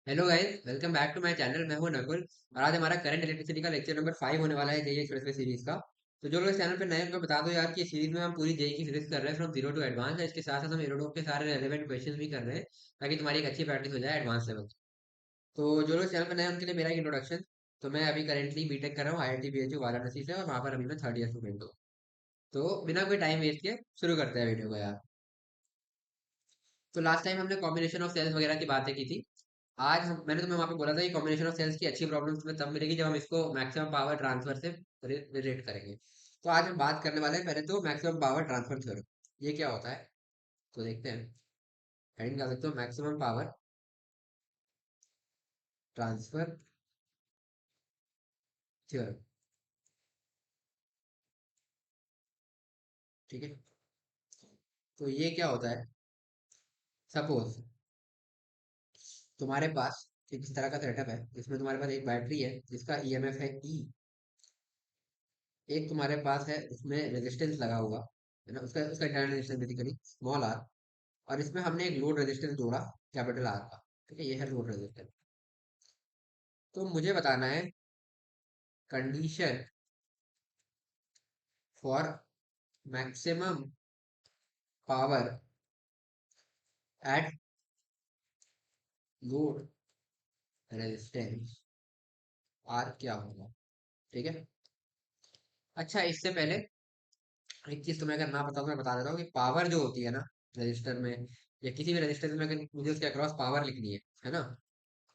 Hello guys, welcome back to my channel. मैं हूं नकुल और आज हमारा करंट इलेक्ट्रिसिटी का लेक्चर नंबर 5 होने वाला है जेईई एक्सप्रेस सीरीज का। तो जो लोग इस चैनल पे नए हैं उनको बता दो यार कि इस सीरीज में हम पूरी जेईई की सीरीज कर रहे हैं फ्रॉम जीरो टू एडवांस है। इसके साथ साथ हम एरोडॉक के सारे रेलेवेंट क्वेश्चन भी कर रहे हैं ताकि तुम्हारी एक अच्छी प्रैक्टिस हो जाए एडवांस लेवल। तो जो लोग चैनल पे नए हैं उनके लिए मेरा इंट्रोडक्शन। तो मैं अभी करेंटली बीटेक कर रहा हूँ आईआईटी बीएचयू वाराणसी से और वहाँ पर अभी मैं थर्ड ईयर स्टूडेंट हूँ। तो बिना कोई टाइम वेस्ट किए शुरू करते हैं वीडियो को यार। तो लास्ट टाइम हमने कॉम्बिनेशन ऑफ सेल्स वगैरह की बातें की थी। आज मैंने तुम्हें वहां पे बोला था कि कॉम्बिनेशन ऑफ सेल्स की अच्छी प्रॉब्लम्स तुम्हें तब मिलेगी जब हम इसको मैक्सिमम पावर ट्रांसफर से रिलेट करेंगे। तो आज हम बात करने वाले हैं पहले तो मैक्सिमम पावर ट्रांसफर थ्योरम। ये क्या होता है तो देखते हैं। हेडिंग डाल सकते हो मैक्सिमम पावर ट्रांसफर थ्योरम। ठीक है। तो ये क्या होता है, सपोज तुम्हारे पास एक इस तरह का सेटअप है जिसमें तुम्हारे पास एक बैटरी है जिसका ईएमएफ है ई। एक तुम्हारे पास है उसमें रेजिस्टेंस लगा हुआ है ना, उसका उसका internal resistance basically small R. और इसमें हमने एक लोड रेजिस्टेंस जोड़ा कैपिटल आर का। ठीक है, ये है लोड रेजिस्टेंस। तो मुझे बताना है condition for maximum power at load resistance R क्या होगा। ठीक है। अच्छा, इससे पहले एक चीज तुम्हें अगर ना पता तो मैं बता देता हूँ कि पावर जो होती है ना रजिस्टर में या किसी भी रजिस्टर में, अगर मुझे उसके अक्रॉस पावर लिखनी है ना,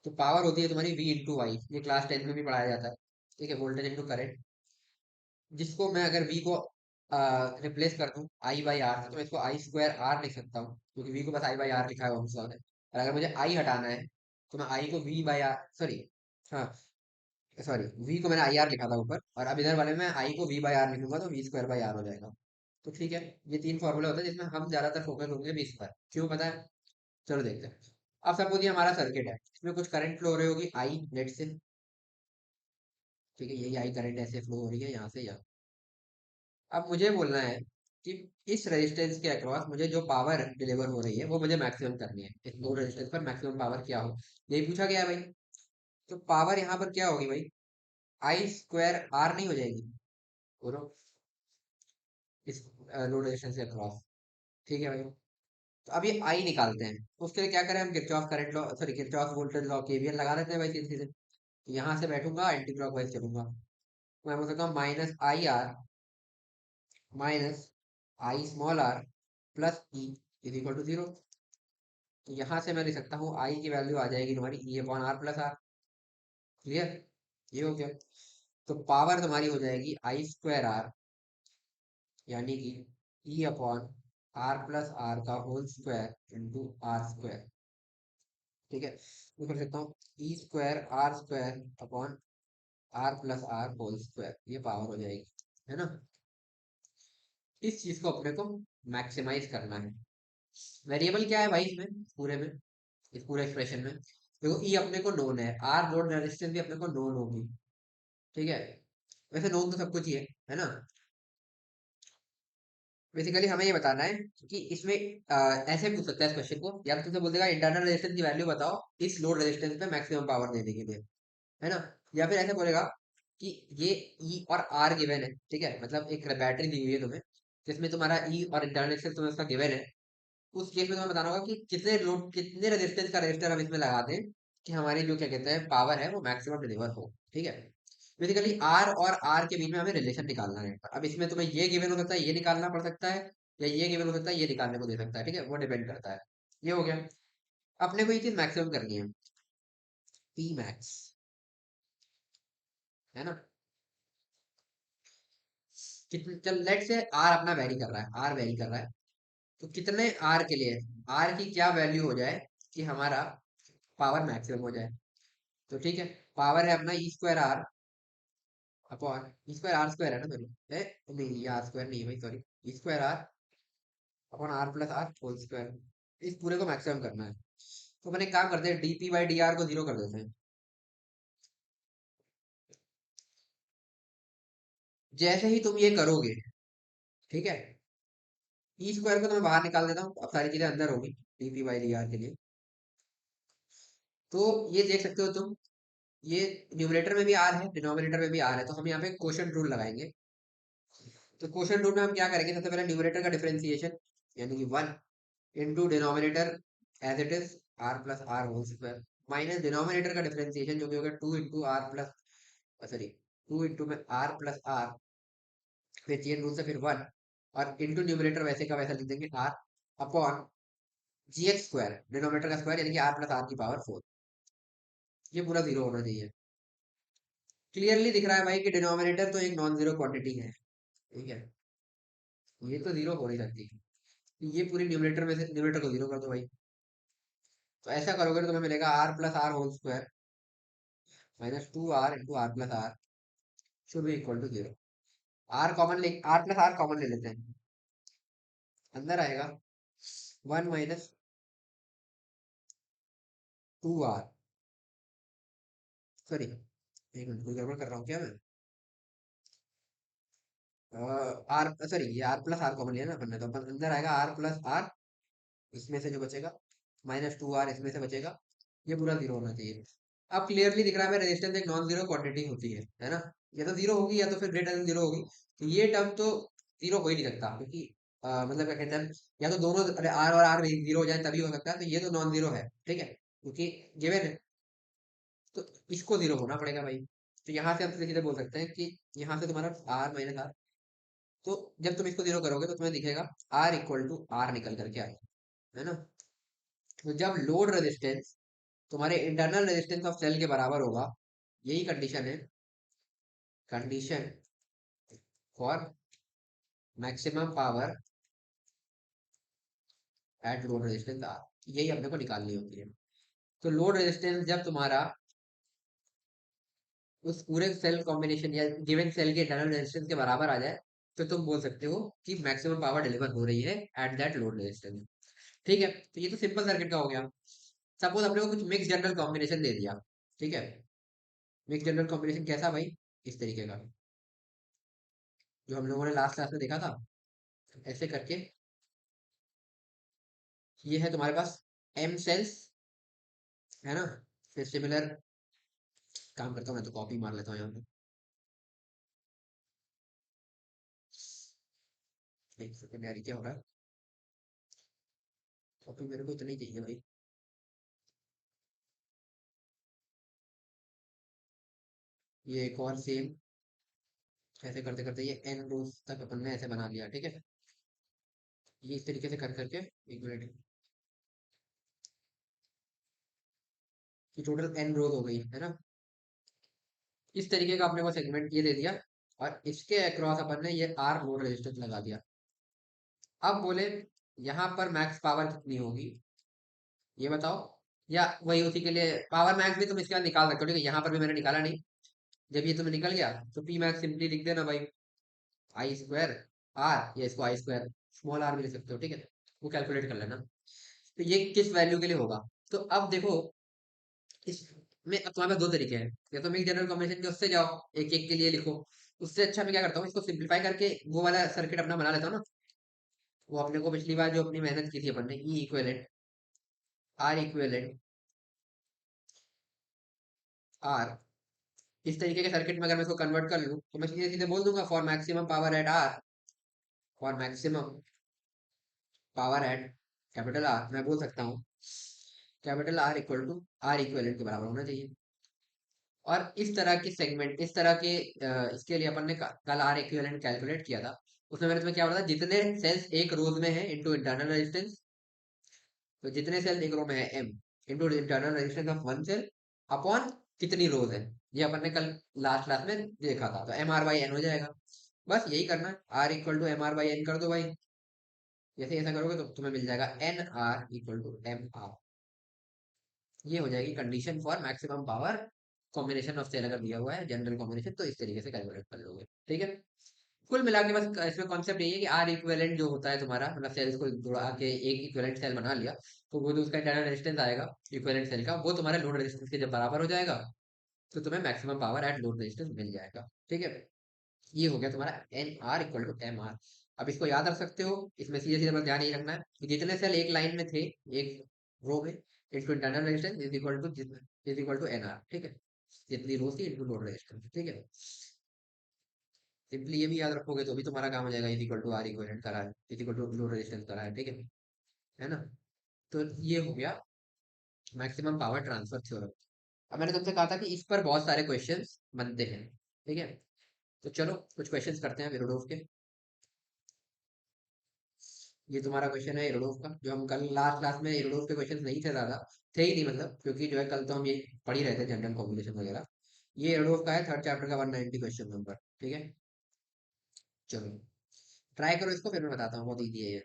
तो पावर होती है तुम्हारी V इंटू वाई। ये क्लास 10 में भी पढ़ाया जाता है। ठीक है, वोल्टेज इंटू करंट। जिसको मैं अगर V को रिप्लेस कर दूं I बाई आर से तो मैं इसको आई स्क्वायर आर लिख सकता हूँ क्योंकि V को बस I बाई आर लिखा है उसका है। और अगर मुझे I हटाना है तो मैं I को V बाई आर सॉरी, हाँ सॉरी, V को मैंने आई आर लिखा था ऊपर और अब इधर वाले में I को V बाई आर लिखूंगा तो V स्क्वायर बाई आर हो जाएगा। तो ठीक है, ये तीन फॉर्मूले होते हैं जिसमें हम ज्यादातर फोकस होंगे V स्क्वायर। क्यों पता है? चलो देखते हैं। अब सपोज ये हमारा सर्किट है, इसमें कुछ करंट फ्लो हो रही होगी आई नेट से। ठीक है, यही आई करंट ऐसे फ्लो हो रही है यहाँ से यहाँ। अब मुझे बोलना है कि इस रेजिस्टेंस के अक्रॉस मुझे जो पावर डिलीवर हो रही है वो मुझे मैक्सिमम करनी है। इस दो रेजिस्टेंस पर मैक्सिमम पावर क्या हो, यही पूछा गया है भाई। तो पावर यहाँ पर क्या होगी भाई, आई स्क्वायर आर नहीं हो जाएगी बोलो, इस लोड रेजिस्टेंस के अक्रॉस। ठीक है भाई। तो अब ये आई निकालते हैं, तो उसके लिए क्या करें हम, Kirchhoff current law sorry Kirchhoff voltage law KVL लगा देते हैं भाई सीधे सीधे। यहाँ से बैठूंगा एंटी क्लॉकवाइज चलूंगा। मैं बोल सकता हूँ minus I R minus I small R plus E is equal to zero. तो यहाँ से मैं लिख सकता हूँ आई की वैल्यू आ जाएगी तुम्हारी E upon R plus R. Clear? ये हो गया। तो पावर तुम्हारी हो जाएगी आई स्क्वायर आर यानी कि E upon R plus R का whole square into R square. ठीक है, मैं कर सकता हूँ E square R square upon R plus R whole square. ये पावर हो जाएगी, है ना। इस चीज को अपने को मैक्सिमाइज करना है। वेरिएबल क्या है भाई इसमें पूरे में, इस पूरे एक्सप्रेशन में देखो, ई अपने को नोन है, आर लोड रेजिस्टेंस भी अपने को नोन होगी। ठीक है, वैसे नोन तो सब कुछ ही है ना। बेसिकली हमें ये बताना है कि इसमें ऐसे पूछ सकता है इस क्वेश्चन को, या तो तुमसे बोल देगा इंटरनल रेजिस्टेंस की वैल्यू बताओ इस लोड रेजिस्टेंस पे मैक्सिमम पावर देने के लिए, है ना। या फिर ऐसे बोलेगा कि ये ई और आर गिवन है। ठीक है, मतलब एक बैटरी दी हुई है तुम्हें जिसमें तुम्हारा ई और इंटरनल रेजिस्टेंस तुम्हें उसका गिवन है। उस केस में तुम्हें बताना होगा कि कितने लोड कितने रेजिस्टेंस का रेजिस्टर हम इसमें लगा दें कि हमारी जो क्या कहते हैं पावर है वो मैक्सिमम डिलीवर हो। ठीक है, बेसिकली आर और आर के बीच में हमें रिलेशन निकालना है। अब इसमें तुम्हें ये गिवन हो सकता है, ये निकालना पड़ सकता है, या ये गिवन हो सकता है, ये निकालने को दे सकता है। ठीक है, वो डिपेंड करता है। ये हो गया। अपने को ये चीज मैक्सिमम करनी है, पी मैक्स, है ना। कितने, चल लेट से आर अपना वेरी कर रहा है, आर वेरी कर रहा है, तो कितने आर के लिए आर की क्या वैल्यू हो जाए कि हमारा पावर मैक्सिमम हो जाए। तो ठीक है, पावर है अपना E square R upon E square R square है ना सॉरी, नहीं ये आर स्क्वायर नहीं है भाई sorry, E square R upon R plus R whole square. इस पूरे को मैक्सिमम करना है। तो मैंने एक काम करते हैं, डीपी बाई डी आर को जीरो कर देते हैं। जैसे ही तुम ये करोगे, ठीक है, ई स्क्वायर को तो मैं बाहर निकाल देता हूँ, अब सारी चीजें अंदर होगी डीपी बाई डी आर के लिए। तो ये देख सकते हो तुम, ये न्यूमरेटर में भी आर है, डिनोमिनेटर में भी आर है, तो हम यहाँ पे क्वोशंट रूल लगाएंगे। तो क्वोशंट रूल में हम क्या करेंगे, सबसे पहले न्यूमरेटर का डिफरेंशिएशन, यानी कि 1 into denominator as it is R plus R whole square, minus denominator का डिफरेंशिएशन जो कि होगा 2 into R plus, sorry 2 into में आर प्लस आर, फिर चेन रूल से फिर 1, और इंटू न्यूमरेटर वैसे का वैसा लिख देंगे R upon G X square, denominator का स्क्वायर यानी कि आर प्लस आर की पावर 4। ये पूरा जीरो होना चाहिए। क्लियरली दिख रहा है भाई कि डिनोमिनेटर तो एक नॉन जीरो क्वांटिटी है, ठीक है, ये तो जीरो हो नहीं सकती। ये पूरी न्यूमरेटर में से न्यूमरेटर को जीरो कर दो भाई। तो ऐसा करोगे तो तुम्हें मिलेगा R plus R whole square minus 2 R into R plus R should be equal to zero. R common ले, आर प्लस आर कॉमन ले लेते हैं, अंदर आएगा 1 माइनस 2 आर, सॉरी एक मिनट कोई गड़बड़ कर रहा हूँ क्या मैं, आर सॉरी ये आर प्लस आर कॉमन लिया ना अपन ने, तो अपन अंदर आएगा आर प्लस आर, इसमें से जो बचेगा माइनस 2 आर इसमें से बचेगा, ये पूरा जीरो होना चाहिए। अब क्लियरली दिख रहा है रेजिस्टेंस एक नॉन जीरो क्वांटिटी होती है ना, या तो जीरो होगी या तो फिर ग्रेटर देन जीरो होगी। तो ये टर्म तो जीरो हो ही नहीं सकता, क्योंकि मतलब क्या कहते हैं, या तो दोनों आर और आर जीरो हो जाए तभी हो सकता है, तो ये तो नॉन जीरो है, ठीक है, क्योंकि गिवन है, तो इसको जीरो होना पड़ेगा भाई। तो यहाँ से हम सीधे सीधे बोल सकते हैं कि यहाँ से तुम्हारा आर माइनस आर, तो जब तुम इसको जीरो करोगे तो तुम्हें दिखेगा आर इक्वल टू आर निकल करके आएगा, है ना। तो जब लोड रेजिस्टेंस तुम्हारे इंटरनल रेजिस्टेंस ऑफ सेल के बराबर होगा, यही कंडीशन है, condition for maximum power at load resistance R, यही अपने को निकालनी होती है। तो लोड रेजिस्टेंस जब तुम्हारा उस पूरे सेल कॉम्बिनेशन या गिवन सेल के इंटरनल रेजिस्टेंस के बराबर आ जाए, तो तुम बोल सकते हो कि मैक्सिमम पावर डिलीवर हो रही है एट दैट लोड रेजिस्टेंस। ठीक है, तो ये तो सिंपल सर्किट का हो गया। सपोज अपने को कुछ मिक्स जनरल कॉम्बिनेशन दे दिया, ठीक है, मिक्स जनरल कॉम्बिनेशन कैसा भाई, इस तरीके का, जो हम लोगों ने लास्ट क्लास में देखा था, ऐसे करके। ये है तुम्हारे पास एम सेल्स, है ना, फिर सिमिलर काम करता हूँ मैं, तो कॉपी मार लेता हूँ यहाँ पे, एक सेकंड यार, ये क्या हो रहा है, कॉपी मेरे को इतनी चाहिए भाई। ये एक और सेम, ऐसे करते करते ये एन रोज तक अपन ने ऐसे बना लिया, ठीक है, ये इस तरीके से कर करके, एक मिनट, ये टोटल एन रोज हो गई है ना। इस तरीके का अपने को सेगमेंट ये दे दिया, और इसके अक्रॉस अपन ने ये आर लोड रेजिस्टेंस लगा दिया। अब बोले यहाँ पर मैक्स पावर कितनी होगी, ये बताओ, या वही उसी के लिए पावर मैक्स भी तुम इसके बाद निकाल सकते हो, ठीक है, यहाँ पर भी मैंने निकाला नहीं। जब ये तुम्हें निकल गया तो पी मैक्स सिंपली लिख देना भाई, आई स्क्वायर आर, या इसको आई स्क्वायर स्मॉल आर भी लिख सकते हो, ठीक है, वो कैलकुलेट कर लेना। तो ये किस वैल्यू के लिए होगा, तो अब देखो, इसमें अब तुम्हारे पास दो तरीके हैं, या तो मिक्स जनरल कॉम्बिनेशन के उससे जाओ, एक एक के लिए लिखो। उससे अच्छा मैं क्या करता हूँ, इसको सिंप्लीफाई करके वो वाला सर्किट अपना बना लेता हूँ ना, वो अपने को पिछली बार जो अपनी मेहनत की थी अपन ने, ई इक्वेलेंट आर इक्वेलेंट आर, इस तरीके के सर्किट में अगर मैं इसको कन्वर्ट कर लूँ तो मैं सीधे सीधे बोल दूंगा for maximum power at R, for maximum power at capital R, मैं बोल सकता हूँ capital R equal to R equivalent के बराबर होना चाहिए। और इस तरह की सेगमेंट, इस तरह के इसके लिए अपन ने कल आर इक्विवेलेंट कैलकुलेट किया था, उसमें मैंने तुम्हें क्या बोला था, जितने सेल्स एक रोज में है इनटू इंटरनल रेजिस्टेंस, तो जितने सेल एक रो में है M into internal resistance of one cell upon कितनी रोज है, ये अपन ने कल लास्ट क्लास में देखा था, तो एम आर बाई एन हो जाएगा। बस यही करना है, R equal to M R by N कर दो भाई। जैसे ऐसा करोगे तो तुम्हें मिल जाएगा N R equal to M R, ये हो जाएगी condition for maximum power combination of cell अगर दिया हुआ है जनरल कॉम्बिनेशन, तो इस तरीके से कैलकुलेट कर लोगे, ठीक है। कुल मिला के बस इसमें कॉन्सेप्ट यही है कि आर इक्विवेलेंट जो होता है तुम्हारा, मतलब सेल्स को जुड़ा के एक इक्विवेलेंट सेल बना लिया, तो वो जो उसका इंटरनल रेजिस्टेंस आएगा इक्विवेलेंट सेल का, वो तुम्हारे लोड रेजिस्टेंस के जब बराबर हो जाएगा, तो तुम्हें maximum power at load resistance मिल जाएगा, ठीक है। ये हो गया तुम्हारा N R equal to M R. अब इसको याद रख सकते हो, इसमें सीधे सीधे बस ध्यान यही रखना है कि जितने सेल एक लाइन में थे, एक रो में, into internal resistance is equal to N R, ठीक है। जितनी रो थी इंटू लोड रेजिस्टेंस, ठीक है। सिंपली ये भी याद रखोगे तो भी तुम्हारा काम हो जाएगा, is equal to R equivalent करा है, is equal to load resistance करा है, ठीक है ना। तो ये हो गया मैक्सिमम पावर ट्रांसफर थ्योरम। अब मैंने तुमसे कहा था कि इस पर बहुत सारे क्वेश्चंस बनते हैं, ठीक है। तो चलो कुछ क्वेश्चंस करते हैं विरोडोफ के। ये तुम्हारा क्वेश्चन है इरोडोफ का, जो हम कल लास्ट क्लास में इरोडोफ के क्वेश्चन नहीं थे ज्यादा, थे ही नहीं मतलब, क्योंकि जो है कल तो हम ये पढ़ ही रहे थे जनरल कॉम्बिनेशन वगैरह। ये इरोडोफ का है थर्ड चैप्टर का 190 क्वेश्चन नंबर, ठीक है। चलो ट्राई करो इसको, फिर मैं बताता हूँ, बहुत ईजी है ये।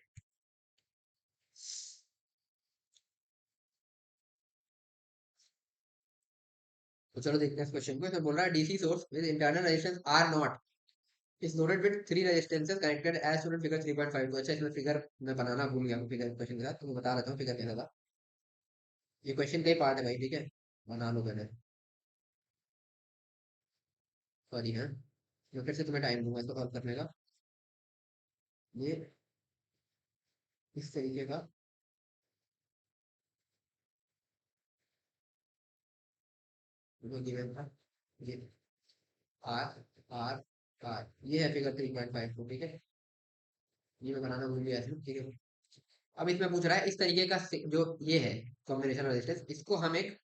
तो चलो देखते हैं इस क्वेश्चन को। इसमें बोल रहा है DC source with internal resistance R naught is loaded with three resistances connected as shown in figure 3.5। अच्छा इसमें फिगर मैं बनाना भूल गया, फिगर क्वेश्चन के साथ तो मैं बता देता हूँ फिगर कैसा था। ये क्वेश्चन का ही पार्ट है भाई, ठीक है। बना लो पहले, सॉरी है। मैं फिर से तुम्हें टाइम दूंगा इसको सॉल्व करने का। ये इस तरीके का जो गिवन था, ये आर आर आर, ये है फिगर 3.5 को, ठीक है। ये मैं बनाना भूल गया था, ठीक है। अब इसमें पूछ रहा है इस तरीके का जो ये है कॉम्बिनेशन रेजिस्टेंस, इसको हम एक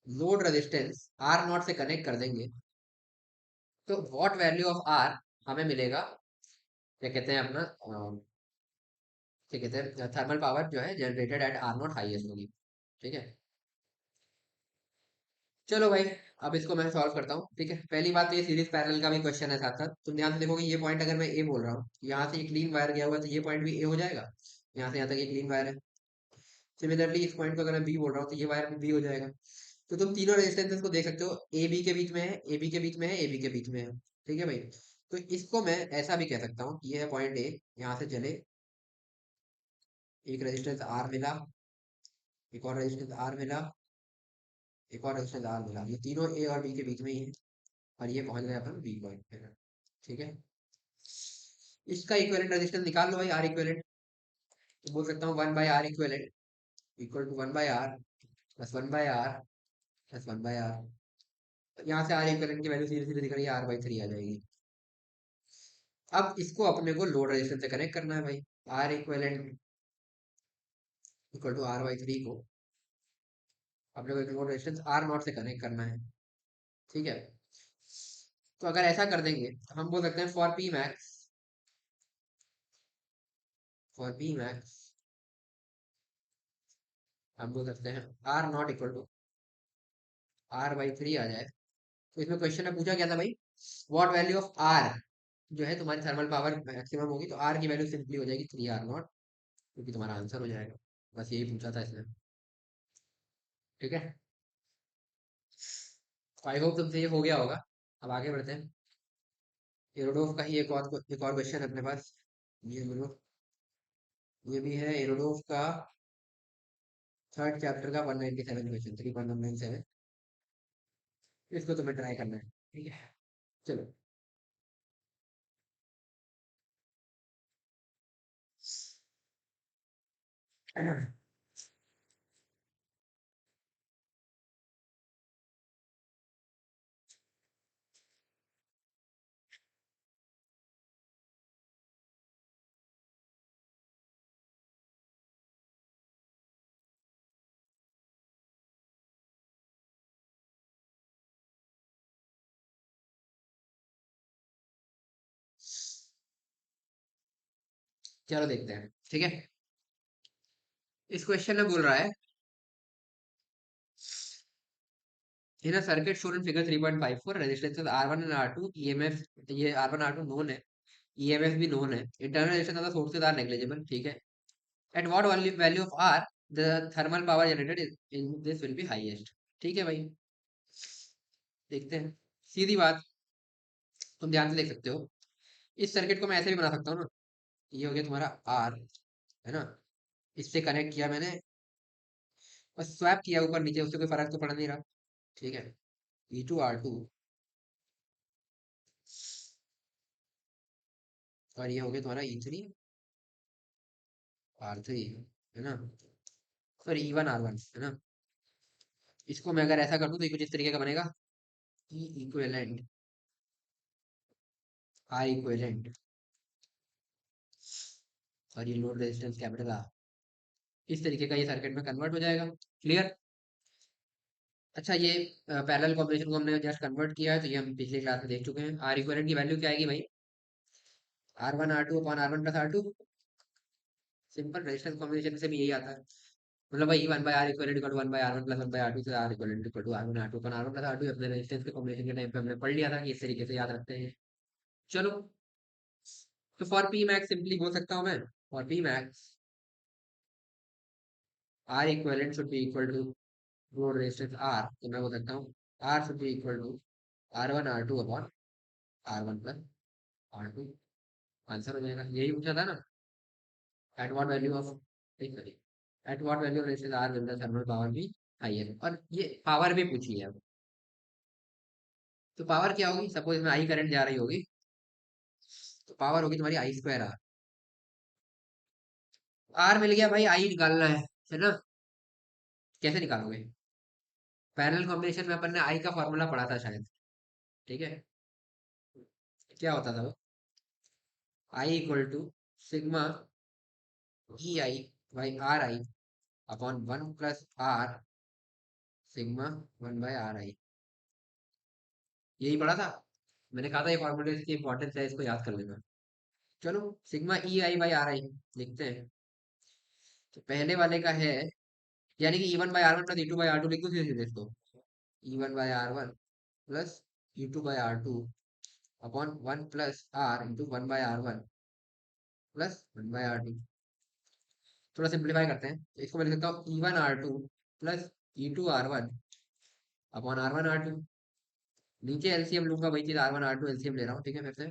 लोड रेजिस्टेंस आर नॉट से कनेक्ट कर देंगे, तो व्हाट वैल्यू ऑफ आर हमें मिलेगा, क्या कहते हैं अपना क्या कहते हैं, थर्मल पावर जो है generated at R naught highest होगी, ठीक है। चलो भाई, अब इसको मैं सॉल्व करता हूँ, ठीक है। पहली बात तो ये सीरीज पैरेलल का भी क्वेश्चन है, साथ साथ तुम ध्यान से देखोगे ये पॉइंट अगर मैं ए बोल रहा हूँ, यहाँ से एक क्लीन वायर गया हुआ है, तो ये पॉइंट भी ए हो जाएगा। यहाँ से यहाँ तक ये क्लीन वायर है। सिमिलरली इस पॉइंट को अगर मैं बी बोल रहा हूँ, तो ये वायर भी बी हो जाएगा। तो तुम तीनों रेजिस्टेंसेस को देख सकते हो, ए बी के बीच में है, ए बी के बीच में है, ए बी के बीच में है, ठीक है भाई। तो इसको मैं ऐसा भी कह सकता हूँ कि ये है पॉइंट ए, यहाँ से चले एक रेजिस्टेंस आर मिला, एक और रेजिस्टेंस आर मिला, एक और रेजिस्टेंस आर मिला, ये तीनों ए और बी के बीच में ही है, और ये पहुंच गए अपन बी पॉइंट पे, ठीक है। इसका इक्विवेलेंट रेजिस्टेंस निकाल लो भाई, आर इक्विवेलेंट। तो बोल सकता हूँ 1/r equivalent equal to 1/r plus 1/r plus 1/r। यहाँ से आर इक्विवेलेंट की वैल्यू सीधे सीधे दिख रही है, r/3 आ जाएगी। अब इसको अपने को लोड रेजिस्टेंस से कनेक्ट करना है भाई। Are equivalent equal to r/3 को अपने को एक लोड रेजिस्टेंस आर नॉट से कनेक्ट करना है, ठीक है। तो अगर ऐसा कर देंगे तो हम बोल सकते हैं फॉर पी मैक्स हम बोल सकते हैं R naught equal to r/3 आ जाए। तो इसमें क्वेश्चन में पूछा गया था भाई, व्हाट वैल्यू ऑफ आर जो है तुम्हारी थर्मल पावर मैक्सिमम होगी, तो आर की वैल्यू सिंपली हो जाएगी 3r0, क्योंकि तुम्हारा आंसर हो जाएगा। बस यही पूछा था इसने, ठीक है। आई होप तुमसे ये हो गया होगा। अब आगे बढ़ते हैं। एरोडोफ का ही एक और क्वेश्चन है अपने पास। ये बोलो, ये भी है एरोडोफ का थर्ड चैप्टर का 197 क्वेश्चन, 3.197। इसको तुम्हें ट्राई करना है, ठीक है। चलो चलो देखते हैं, ठीक है। इस क्वेश्चन में बोल रहा है in a circuit shown in figure 3.54 resistances R1 and R2 EMF, ये R1 R2 नोन है, ईएमएफ भी नोन है, internal resistance of the sources are negligible, ठीक है। At what value of R the thermal power generated in this will be highest, ठीक है भाई। देखते हैं, सीधी बात, तुम ध्यान से देख सकते हो। इस सर्किट को मैं ऐसे भी बना सकता हूँ ना, ये हो गया तुम्हारा R, है ना। इससे कनेक्ट किया मैंने, बस स्वैप किया ऊपर नीचे, उससे कोई फर्क तो पड़ नहीं रहा, ठीक है। E2 R2 और ये हो गया तुम्हारा E3 R3, है ना। सॉरी E1 R1 है ना। इसको मैं अगर ऐसा कर दूं तो ये कुछ इस तरीके का बनेगा। ई इक्विवेलेंट आर इक्विवेलेंट और ये लोड रेजिस्टेंस कैपिटल आर, इस तरीके का ये सर्किट में कन्वर्ट हो जाएगा। क्लियर। अच्छा ये पैरेलल कॉम्बिनेशन को हमने जस्ट कन्वर्ट किया है, तो ये हम पिछली क्लास में देख चुके हैं। आर इक्विवेलेंट की वैल्यू क्या आएगी भाई? R1 R2 upon R1 plus R2। Simple resistance combination से भी यही आता है। मतलब वही 1/R equivalent equal to 1/R1 plus 1/R2 से R equivalent equal to R1 R2 अपन R1 प्लस R2 अपने रेजिस्टेंस के कॉम्बिनेशन के टाइम पे हमने पढ़ लिया था कि इस तरीके से याद रखते हैं। चलो, तो फॉर पी मैक्स सिंपली बोल सकता हूँ मैं, for P max R equivalent should be equal to load resistance R, तो मैं बोल सकता हूँ R should be equal to R1 R2 upon R1 plus R2। Answer हो जाएगा, यही पूछा था ना। At what value of, sorry, at what value resistance R will the thermal power be higher, और ये पावर भी पूछ लिया। तो पावर क्या होगी? सपोज में आई करंट जा रही होगी, तो पावर होगी तुम्हारी I2R। आर मिल गया भाई, आई निकालना है ना। कैसे निकालोगे? पैरेलल कॉम्बिनेशन में अपन ने आई का फॉर्मूला पढ़ा था शायद। ठीक है, क्या होता था वो? I equal to sigma E I by R I upon 1 plus R sigma 1/RI। यही पढ़ा था। मैंने कहा था ये फॉर्मूले की इंपॉर्टेंस है, इसको याद कर लेना। चलो, sigma E I by R आई लिखते हैं। तो पहले वाले का है, यानी कि E1/R1 प्लस E2/R2 लिख दो सीधे सीधे इसको। E1/R1 plus E2/R2 upon 1 plus R into 1/R1 plus 1/R2। थोड़ा सिंप्लीफाई करते हैं, तो इसको मैं लिख सकता हूँ E1R2 plus E2R1 upon R1R2। नीचे एलसीएम लूंगा, वही चीज R1 R2 एलसीएम ले रहा हूँ, ठीक है फिर से।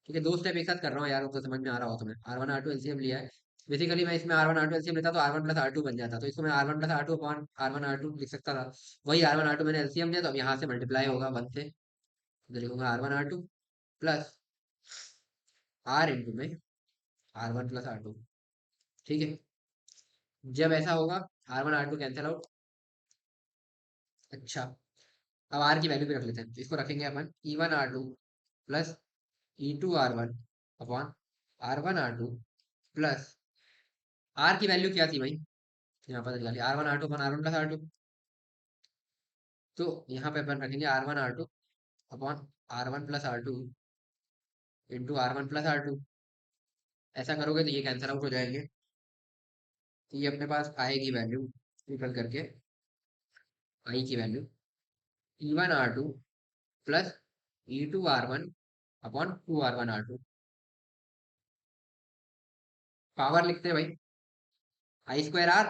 ठीक है, दो स्टेप एक साथ कर रहा हूँ यार, तो समझ में आ रहा हो तुम्हें। R1 R2 एलसीएम लिया है। बेसिकली मैं इसमें R1 R2 एलसीएम लेता तो R1 प्लस R2 बन जाता, तो इसको मैं R1 plus R2 upon R1R2 लिख सकता था। वही R1R2 मैंने एलसीएम लिया, तो अब यहाँ से मल्टीप्लाई होगा 1 से, तो लिखूंगा R1R2 प्लस R इंटू में R1 प्लस R2। ठीक है, जब ऐसा होगा R1 R2 कैंसिल आउट। अच्छा, अब आर की वैल्यू भी रख लेते हैं, तो इसको रखेंगे अपन E1R2 plus E2R1 upon R1R2 plus R की वैल्यू क्या थी भाई? यहाँ पर निकाली R1R2 upon R1 plus R2। तो यहाँ पे अपन रखेंगे R1R2 upon R1 plus R2 into R1 plus R2। ऐसा करोगे तो ये कैंसिल आउट हो जाएंगे, तो ये अपने पास आएगी वैल्यू निकल करके, आई की value E1R2 plus E2R1 upon 2R1R2। Power लिखते हैं भाई I2R।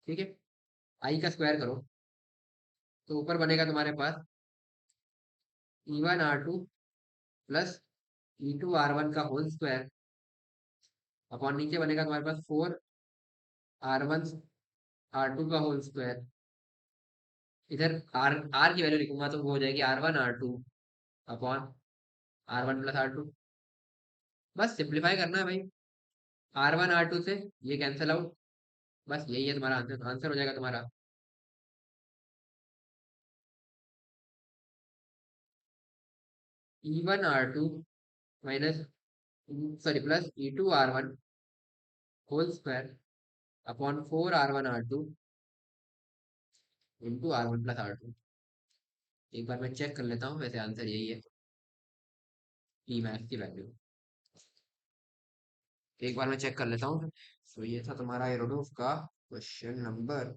ठीक है, आई का स्क्वायर करो, तो ऊपर बनेगा तुम्हारे पास E1R2 प्लस E2R1 का होल स्क्वायर अपॉन नीचे बनेगा तुम्हारे पास 4R1 R2 का होल स्क्वायर। इधर आर आर की वैल्यू लिखूंगा तो वो हो जाएगी R1 R2 upon R1 plus R2। बस सिंप्लीफाई करना है भाई, R1 R2 से ये कैंसिल आउट, बस यही है तुम्हारा आंसर। आंसर हो जाएगा तुम्हारा E1R2 minus, sorry, plus E2R1 whole square upon 4R1R2 into R1 plus R2। एक बार मैं चेक कर लेता हूँ, वैसे आंसर यही है, पी मैक्स की वैल्यू। एक बार मैं चेक कर लेता हूँ। तो ये था तुम्हारा एरोडोफ का क्वेश्चन नंबर,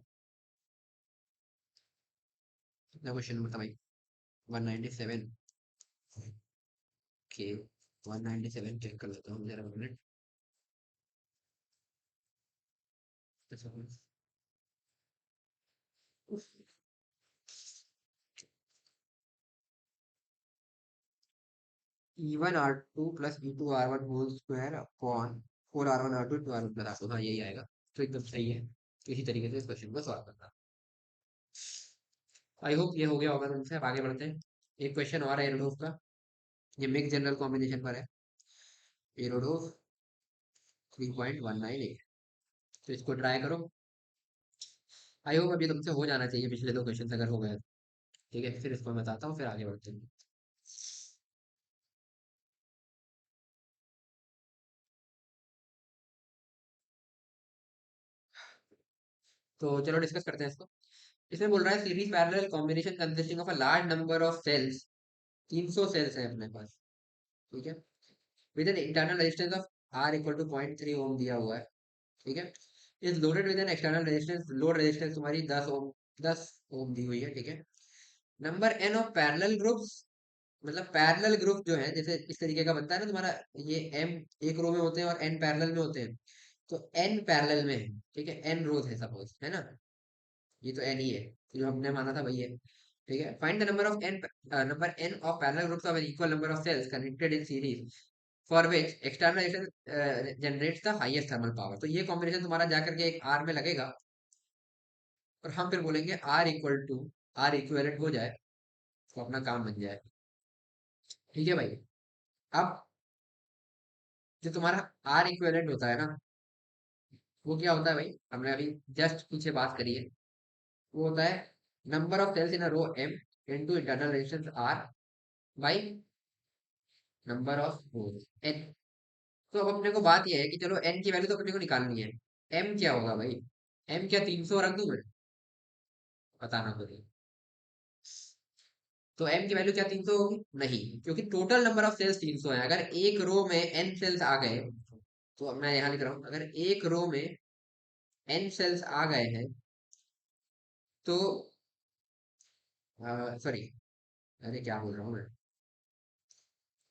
कितना क्वेश्चन नंबर था भाई? 197 के 197 चेक कर लेता हूँ जरा, minute. E1R2 plus E2R1 whole square upon 4R1R2 2R1 plus R2, हाँ यही आएगा। तो एकदम सही है, तो इसी तरीके से इस क्वेश्चन को सॉल्व करना। आई होप ये हो गया होगा तुमसे। अब आगे बढ़ते हैं, एक क्वेश्चन और है एरोडोफ का, ये मिक्स जनरल कॉम्बिनेशन पर है। एरोडोफ 3.198। तो इसको ट्राई करो। आई होप अभी तुमसे हो जाना चाहिए पिछले दो क्वेश्चन अगर हो गए। ठीक है, फिर इसको मैं बताता हूँ, फिर आगे बढ़ते हैं। तो चलो डिस्कस करते हैं इसको। इसमें बोल रहा है series parallel combination consisting of a large number of cells, 300 cells हैं अपने पास। ठीक है, with an internal resistance of R equal to 0.3 ohm दिया हुआ है। ठीक है, is loaded with an external resistance, load resistance तुम्हारी 10 ओम, 10 ओम दी हुई है। ठीक है, number N of parallel groups, मतलब पैरेलल ग्रुप जो है जैसे इस तरीके का बनता है ना तुम्हारा, ये एम एक रो में होते हैं और एन पैरेलल में होते हैं। तो एन पैरेलल में है, ठीक है, एन रोज है सपोज, है ना, ये तो एन ही है, जो हमने माना था वही है। ठीक है, find the number N of parallel groups of N equal number of cells connected in series for which external generates the highest thermal power. तो ये कॉम्बिनेशन तुम्हारा जाकर के एक आर में लगेगा, और हम फिर बोलेंगे R equal to, R equivalent हो जाए तो अपना काम बन जाए। ठीक है भाई, अब जो तुम्हारा आर इक्विवेलेंट होता है ना, वो क्या होता है भाई, हमने अभी जस्ट पीछे बात करी है। वो होता है number of cells in a row M into internal resistance R by number of rows N. तो अब अपने को बात ये है कि चलो एन की वैल्यू तो अपने को निकालनी है। एम क्या होगा भाई, एम क्या 300 रख दूं मैं, बताना तो नहीं। तो एम की वैल्यू क्या 300 होगी, नहीं, क्योंकि टोटल नंबर ऑफ सेल्स 300 है। अगर एक रो में एन सेल्स आ गए, तो अब मैं यहाँ लिख रहा हूँ, अगर एक रो में एन सेल्स आ गए हैं तो, सॉरी, अरे क्या बोल रहा हूँ मैं,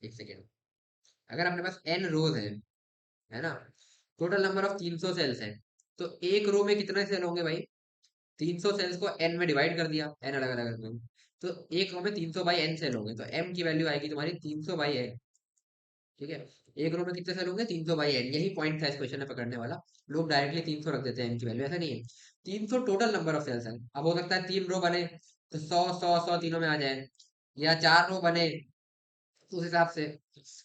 एक सेकेंड। अगर अपने पास एन रोज है ना, टोटल नंबर ऑफ 300 सेल्स है, तो एक रो में कितने सेल होंगे भाई, 300 सेल्स को एन में डिवाइड कर दिया, एन अलग अलग में, तो एक रो में 300 बाई एन सेल होंगे, तो एम की वैल्यू आएगी तुम्हारी 300 बाई एन। ठीक है, एक रो में कितने सेल होंगे, 300 बाई एन, यही पॉइंट था इस क्वेश्चन में पकड़ने वाला। लोग डायरेक्टली 300 रख देते हैं एन की वैल्यू, ऐसा नहीं है। 300 टोटल नंबर ऑफ सेल्स है। अब हो सकता है तीन रो बने तो 100 100 100 तीनों में आ जाए, या चार रो बने तो उस हिसाब से,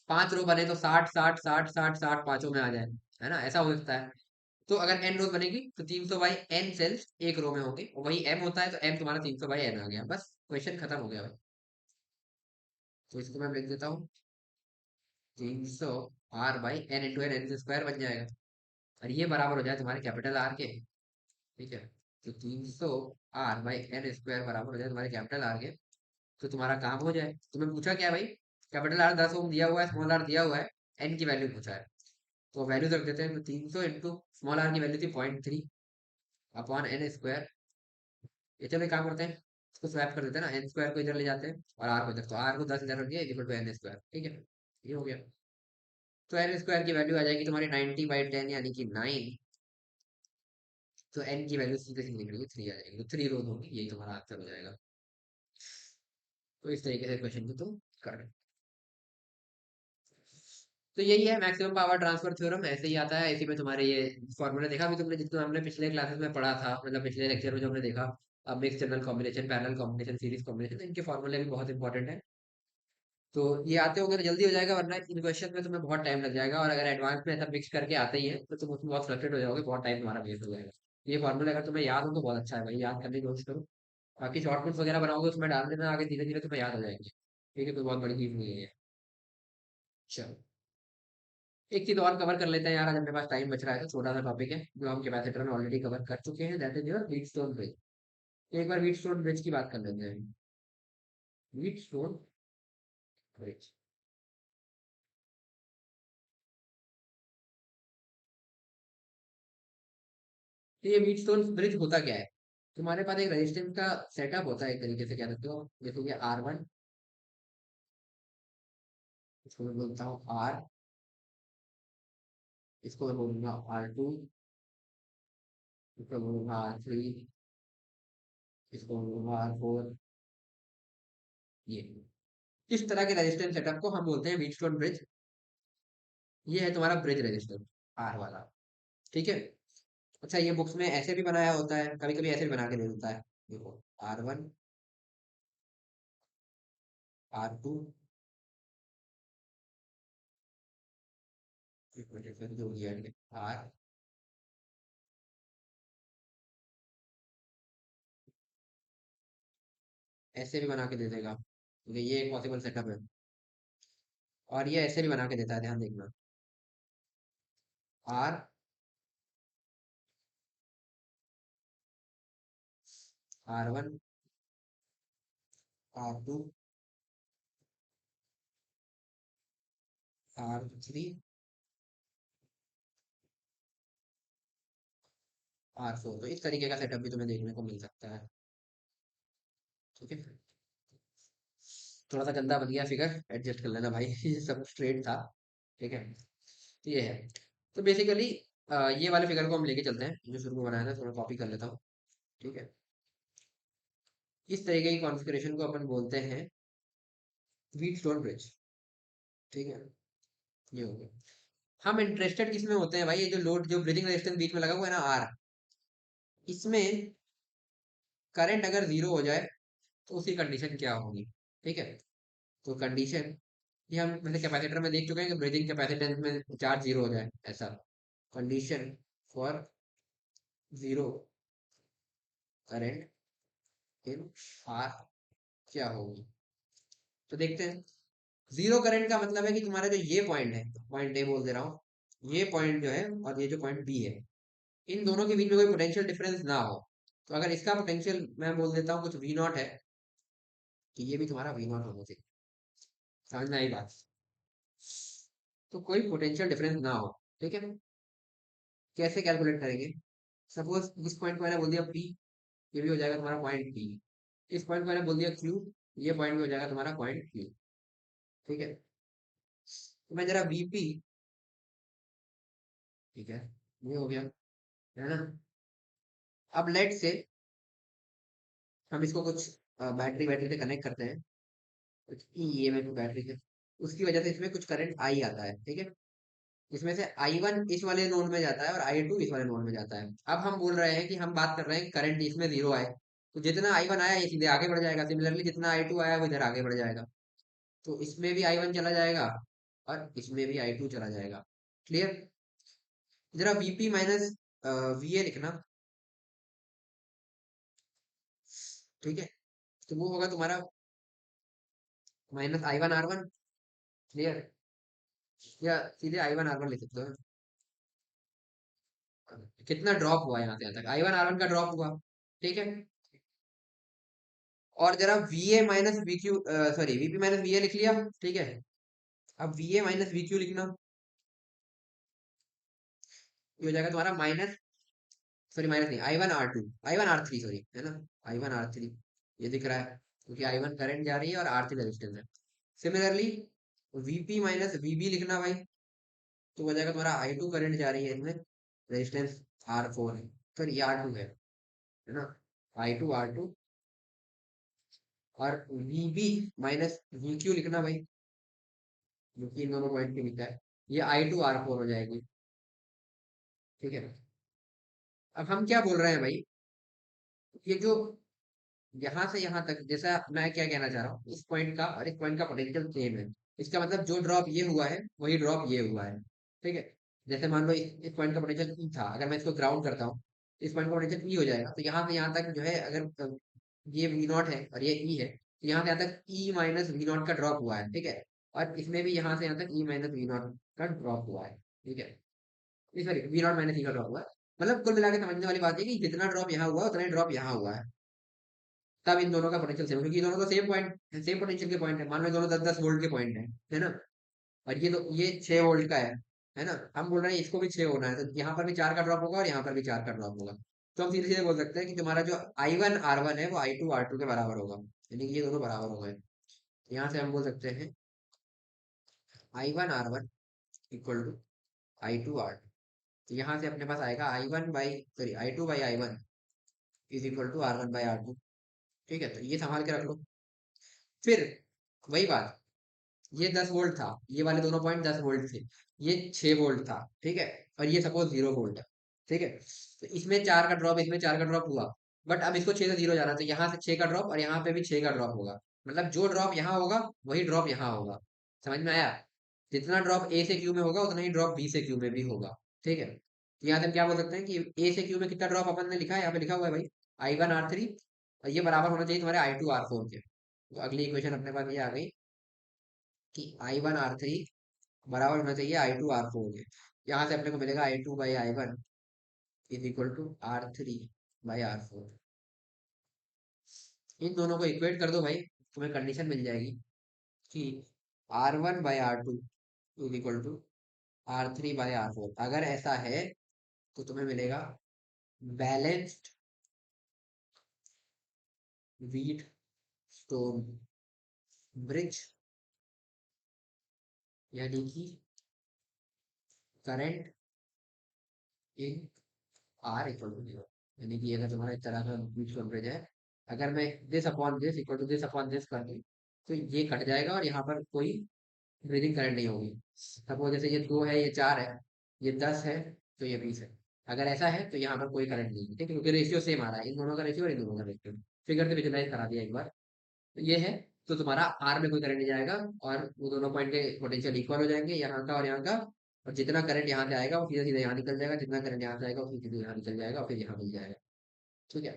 पांच रो बने तो 60 60 60 60 60 पांचों में आ जाए, है ना, ऐसा हो सकता है। तो अगर एन रोज बनेगी तो 300 बाई एन सेल्स एक रो में होंगे, और वही एम होता है, तो एम तुम्हारा 300 बाई एन आ गया, बस क्वेश्चन खत्म हो गया भाई। तो इसको मैं लिख देता हूँ, 300 R by N into N, N square बन जाएगा, और ये बराबर हो जाए तुम्हारे कैपिटल आर के। ठीक है, तो 300 आर बाई एन स्क्वायर बराबर हो जाए तुम्हारे कैपिटल आर के, तो तुम्हारा काम हो जाए। तुम्हें पूछा क्या है भाई, कैपिटल आर 10 ओम दिया हुआ है, स्मॉल आर दिया हुआ है, एन की वैल्यू पूछा है, तो वैल्यू रख देते हैं। तो 300 इंटू स्मॉल आर की वैल्यू थी 0.3 अपॉन एन स्क्वायर। ये चलो एक काम करते हैं, इसको स्वैप कर देते हैं ना, एन स्क्वायर को इधर ले जाते हैं और आर को इधर, तो आर को 10 इधर रख दिया, इक्वल टू एन स्क्वायर। ठीक है, ये हो गया। तो एन स्क्वायर की वैल्यू आ जाएगी तुम्हारी 90/10 यानी कि 9। तो एन की वैल्यू सीधे सीधे निकलेगी 3 आ जाएगी, तो 3 रोज होगी, यही तुम्हारा आंसर हो जाएगा। तो इस तरीके से क्वेश्चन को तुम कर, तो यही है मैक्सिमम पावर ट्रांसफर थ्योरम, ऐसे ही आता है। इसी में तुम्हारे ये फॉर्मूला देखा भी तुमने, जितना हमने पिछले क्लासेस में पढ़ा था, मतलब पिछले लेक्चर में जो हमने देखा, अब mix general combination, parallel combination, series combination, इनके फॉर्मूले भी बहुत इंपॉर्टेंट है। तो ये आते होंगे तो जल्दी हो जाएगा, वरना इन क्वेश्चन में तुम्हें बहुत टाइम लग जाएगा, और अगर एडवांस में ऐसा मिक्स करके आते ही है तो तुम उसमें बहुत फ्रस्ट्रेट हो जाओगे, बहुत टाइम तुम्हारा वेस्ट हो जाएगा। ये फॉर्मूला अगर तुम्हें याद हो तो बहुत अच्छा है भाई, याद करने की कोशिश करो। बाकी शॉर्ट नोट्स वगैरह बनाओगे उसमें डाल देना, आगे धीरे धीरे तुम्हें याद हो जाएंगे। ठीक है, कोई बहुत बड़ी चीज नहीं है ये। चलो, एक चीज और कवर कर लेते हैं यार, आज अपने पास टाइम बच रहा है, तो छोटा सा टॉपिक है जो हम कैपेसिटर में ऑलरेडी कवर कर चुके हैं, that is your Wheatstone bridge. एक बार व्हीटस्टोन ब्रिज की बात कर लेते हैं। व्हीटस्टोन ब्रिज, तो ये व्हीटस्टोन ब्रिज होता क्या है, तुम्हारे पास एक रेजिस्टेंस का सेटअप होता है, एक तरीके से कह सकते हो, जैसे कि R1, इसको मैं बोलता हूँ आर, इसको मैं बोलूंगा R2, इसको बोलूंगा R3, इसको बोलूंगा R4। ये इस तरह के रेजिस्टेंस सेटअप को हम बोलते हैं व्हीटस्टोन ब्रिज। ये है तुम्हारा ब्रिज रेजिस्टेंस, आर वाला। ठीक है, अच्छा ये बुक्स में ऐसे भी बनाया होता है, कभी कभी ऐसे भी बना के दे देता है। देखो, R1, R2, एक मिनट फिर जो दिया है, ऐसे भी बना के दे देगा, क्योंकि ये एक पॉसिबल सेटअप है। और ये ऐसे भी बना के देता है, ध्यान देखना। Are, R1, R2, R3, R4। तो इस तरीके का सेटअप भी तुम्हें देखने को मिल सकता है। ठीक है, थोड़ा सा गंदा बन गया फिगर, एडजस्ट कर लेना भाई। ये सब स्ट्रेट था। ठीक है, तो ये है। तो बेसिकली ये वाले फिगर को हम लेके चलते हैं, जो शुरू में बनाया था, थोड़ा कॉपी कर लेता हूँ। ठीक है, इस तरीके की कॉन्फ़िगरेशन को अपन बोलते हैं व्हीट स्टोन ब्रिज। ठीक है, ये हो गया। हम इंटरेस्टेड किस में होते हैं भाई? ये जो लोड, जो ब्रिजिंग रेजिस्टेंस बीच में लगा हुआ है ना, आर, इसमें करंट अगर जीरो हो जाए तो उसकी कंडीशन क्या होगी? ठीक है, तो कंडीशन ये हम पहले कैपेसिटर में देख चुके हैं कि ब्रिजिंग कैपेसिटेंस में चार्ज जीरो हो जाए, ऐसा। Condition for zero current in are क्या होगी? तो देखते हैं। जीरो करंट का मतलब है कि तुम्हारा जो ये पॉइंट है, पॉइंट ए बोल दे रहा हूँ, ये पॉइंट जो है और ये जो पॉइंट बी है, इन दोनों के बीच में कोई पोटेंशियल डिफरेंस ना हो। तो अगर इसका पोटेंशियल मैं बोल देता हूँ कुछ वी नॉट है, तो ये भी तुम्हारा वी नॉट होना चाहिए। समझ में आई बात? तो कोई पोटेंशियल डिफरेंस ना हो। ठीक है, कैसे कैलकुलेट करेंगे? सपोज इस पॉइंट को मैंने बोल दिया पी, ये भी हो जाएगा तुम्हारा पॉइंट पी। इस पॉइंट को मैंने बोल दिया क्यू, ये पॉइंट भी हो जाएगा तुम्हारा पॉइंट क्यू। ठीक है, तो मैं जरा बीपी, ठीक है, ये हो गया, है ना? अब लेट से हम इसको कुछ बैटरी बैटरी से कनेक्ट करते हैं, कुछ ईएमएफ बैटरी से। उसकी वजह से इसमें कुछ करंट आई आता है। ठीक है, इसमें से I1 इस वाले नोड में जाता है और I2 इस वाले नोड में जाता है। अब हम बोल रहे हैं कि हम बात कर रहे हैं करंट इसमें जीरो आए, तो जितना I1 आया ये सीधे आगे बढ़ जाएगा, सिमिलरली जितना I2 आया वो इधर आगे बढ़ जाएगा। तो इसमें भी I1 चला जाएगा और इसमें भी I2 चला जाएगा। क्लियर? जरा VP माइनस VA लिखना। ठीक है, तो वो होगा तुम्हारा माइनस I1 R1। क्लियर? या सीधे I1 R1 लिख सकते हो। कितना ड्रॉप हुआ यहाँ से यहाँ तक? I1 R1 का ड्रॉप हुआ। ठीक है, और जरा VA minus VQ, sorry VP minus VA लिख लिया। ठीक है, अब VA माइनस VQ लिखना। ये हो जाएगा तुम्हारा माइनस, सॉरी माइनस नहीं, I1 R2, I1 R3 sorry, है ना? I1 R3 ये दिख रहा है, क्योंकि I1 करंट जा रही है और R3 रेजिस्टेंस है। सिमिलरली VP माइनस VB लिखना भाई, तो हो जाएगा तुम्हारा I2 करंट जा रही है इसमें, रेजिस्टेंस R4 है, सॉरी R2 है ना? I2 R2, और VB माइनस VQ लिखना भाई, जो कि इन दोनों पॉइंट के बीच है। ये I2 R4 हो जाएगी। ठीक है, अब हम क्या बोल रहे हैं भाई? ये जो यहाँ से यहाँ तक, जैसा मैं क्या कहना चाह रहा हूँ, इस पॉइंट का और इस पॉइंट का पोटेंशियल सेम है। इसका मतलब जो ड्रॉप ये हुआ है वही ड्रॉप ये हुआ है। ठीक है, जैसे मान लो इस पॉइंट का पोटेंशियल ई था, अगर मैं इसको ग्राउंड करता हूँ, इस पॉइंट का पोटेंशियल ई हो जाएगा। तो यहाँ से यहाँ तक जो है, अगर ये वी नॉट है और ये ई है, तो यहाँ से यहाँ तक ई माइनस वी नॉट का ड्रॉप हुआ है। ठीक है, और इसमें भी यहाँ से यहाँ तक ई माइनस वी नॉट का ड्रॉप हुआ है। ठीक है, सॉरी वी नॉट माइनस ई का ड्रॉप हुआ है। मतलब कुल मिला के समझने वाली बात है कि जितना ड्रॉप यहाँ हुआ उतना ही ड्रॉप यहाँ हुआ है। तब इन दोनों का पोटेंशियल सेम है, क्योंकि दोनों तो सेम पॉइंट, सेम पोटेंशियल के पॉइंट है। मान लो दोनों 10-10 वोल्ट के पॉइंट है ना? और ये तो ये 6 वोल्ट का है ना? हम बोल रहे हैं इसको भी 6 होना है, तो यहाँ पर भी 4 का ड्रॉप होगा और यहाँ पर भी 4 का ड्रॉप होगा। तो हम सीधे सीधे बोल सकते हैं कि तुम्हारा जो I1 R1 है वो I2 R2 के बराबर होगा, यानी कि ये दोनों बराबर हो गए। यहाँ से हम बोल सकते हैं I1 R1 equal to I2 R2। तो यहाँ से अपने पास आएगा I2 by I1 is equal to R1 by R2। ठीक है, तो ये संभाल के रख लो। फिर वही बात, ये 10 वोल्ट था, ये वाले दोनों पॉइंट 10 वोल्ट थे, ये 6 वोल्ट था। ठीक है, और ये सपोज 0 वोल्ट है। ठीक है, तो इसमें 4 का ड्रॉप, इसमें 4 का ड्रॉप हुआ। बट अब इसको 6 से 0 जाना, तो यहाँ से 6 का ड्रॉप और यहाँ पे भी 6 का ड्रॉप होगा। मतलब जो ड्रॉप यहाँ होगा वही ड्रॉप यहाँ होगा। समझ में आया? जितना ड्रॉप ए से क्यू में होगा उतना ही ड्रॉप बी से क्यू में भी होगा। ठीक है, तो यहाँ से हम क्या बोल सकते हैं कि ए से क्यू में कितना ड्रॉप अपन ने लिखा है, यहाँ पे लिखा हुआ है भाई I1 R3 और ये बराबर होना चाहिए तुम्हारे I2 R4 के। तो अगली इक्वेशन अपने पास ये आ गई कि I1 R3 बराबर होना चाहिए I2 R4 के। यहाँ से अपने को मिलेगा I2/I1 is equal to R3/R4। इन दोनों को इक्वेट कर दो भाई, तुम्हें कंडीशन मिल जाएगी कि R1/R2 is equal to R3/R4। अगर ऐसा है तो तुम्हें मिलेगा बैलेंस्ड व्हीट स्टोन ब्रिज, यानी कि current in R equal to zero. यानी कि अगर तुम्हारा इस तरह का व्हीट स्टोन ब्रिज है, अगर मैं this upon this equal to this upon this कर दूं, तो ये कट जाएगा और यहाँ पर कोई ब्रीदिंग करंट नहीं होगी। सपोज जैसे ये 2 है, ये 4 है, ये 10 है, तो ये 20 है। अगर ऐसा है तो यहाँ पर कोई करंट नहीं है, ठीक है, क्योंकि रेशियो सेम आ रहा है, इन दोनों का रेशियो और इन दोनों का रेशियो। फिगर से विजुलाइज करा दिया एक बार। तो ये है, तो तुम्हारा आर में कोई करंट नहीं जाएगा, और वो दोनों पॉइंट के पोटेंशियल इक्वल हो जाएंगे, यहाँ का और यहाँ का। और जितना करंट यहाँ से आएगा वो सीधा सीधा यहाँ निकल जाएगा, जितना करंट यहाँ से आएगा वो सीधा सीधा यहाँ निकल जाएगा और फिर यहाँ मिल जाएगा। ठीक है,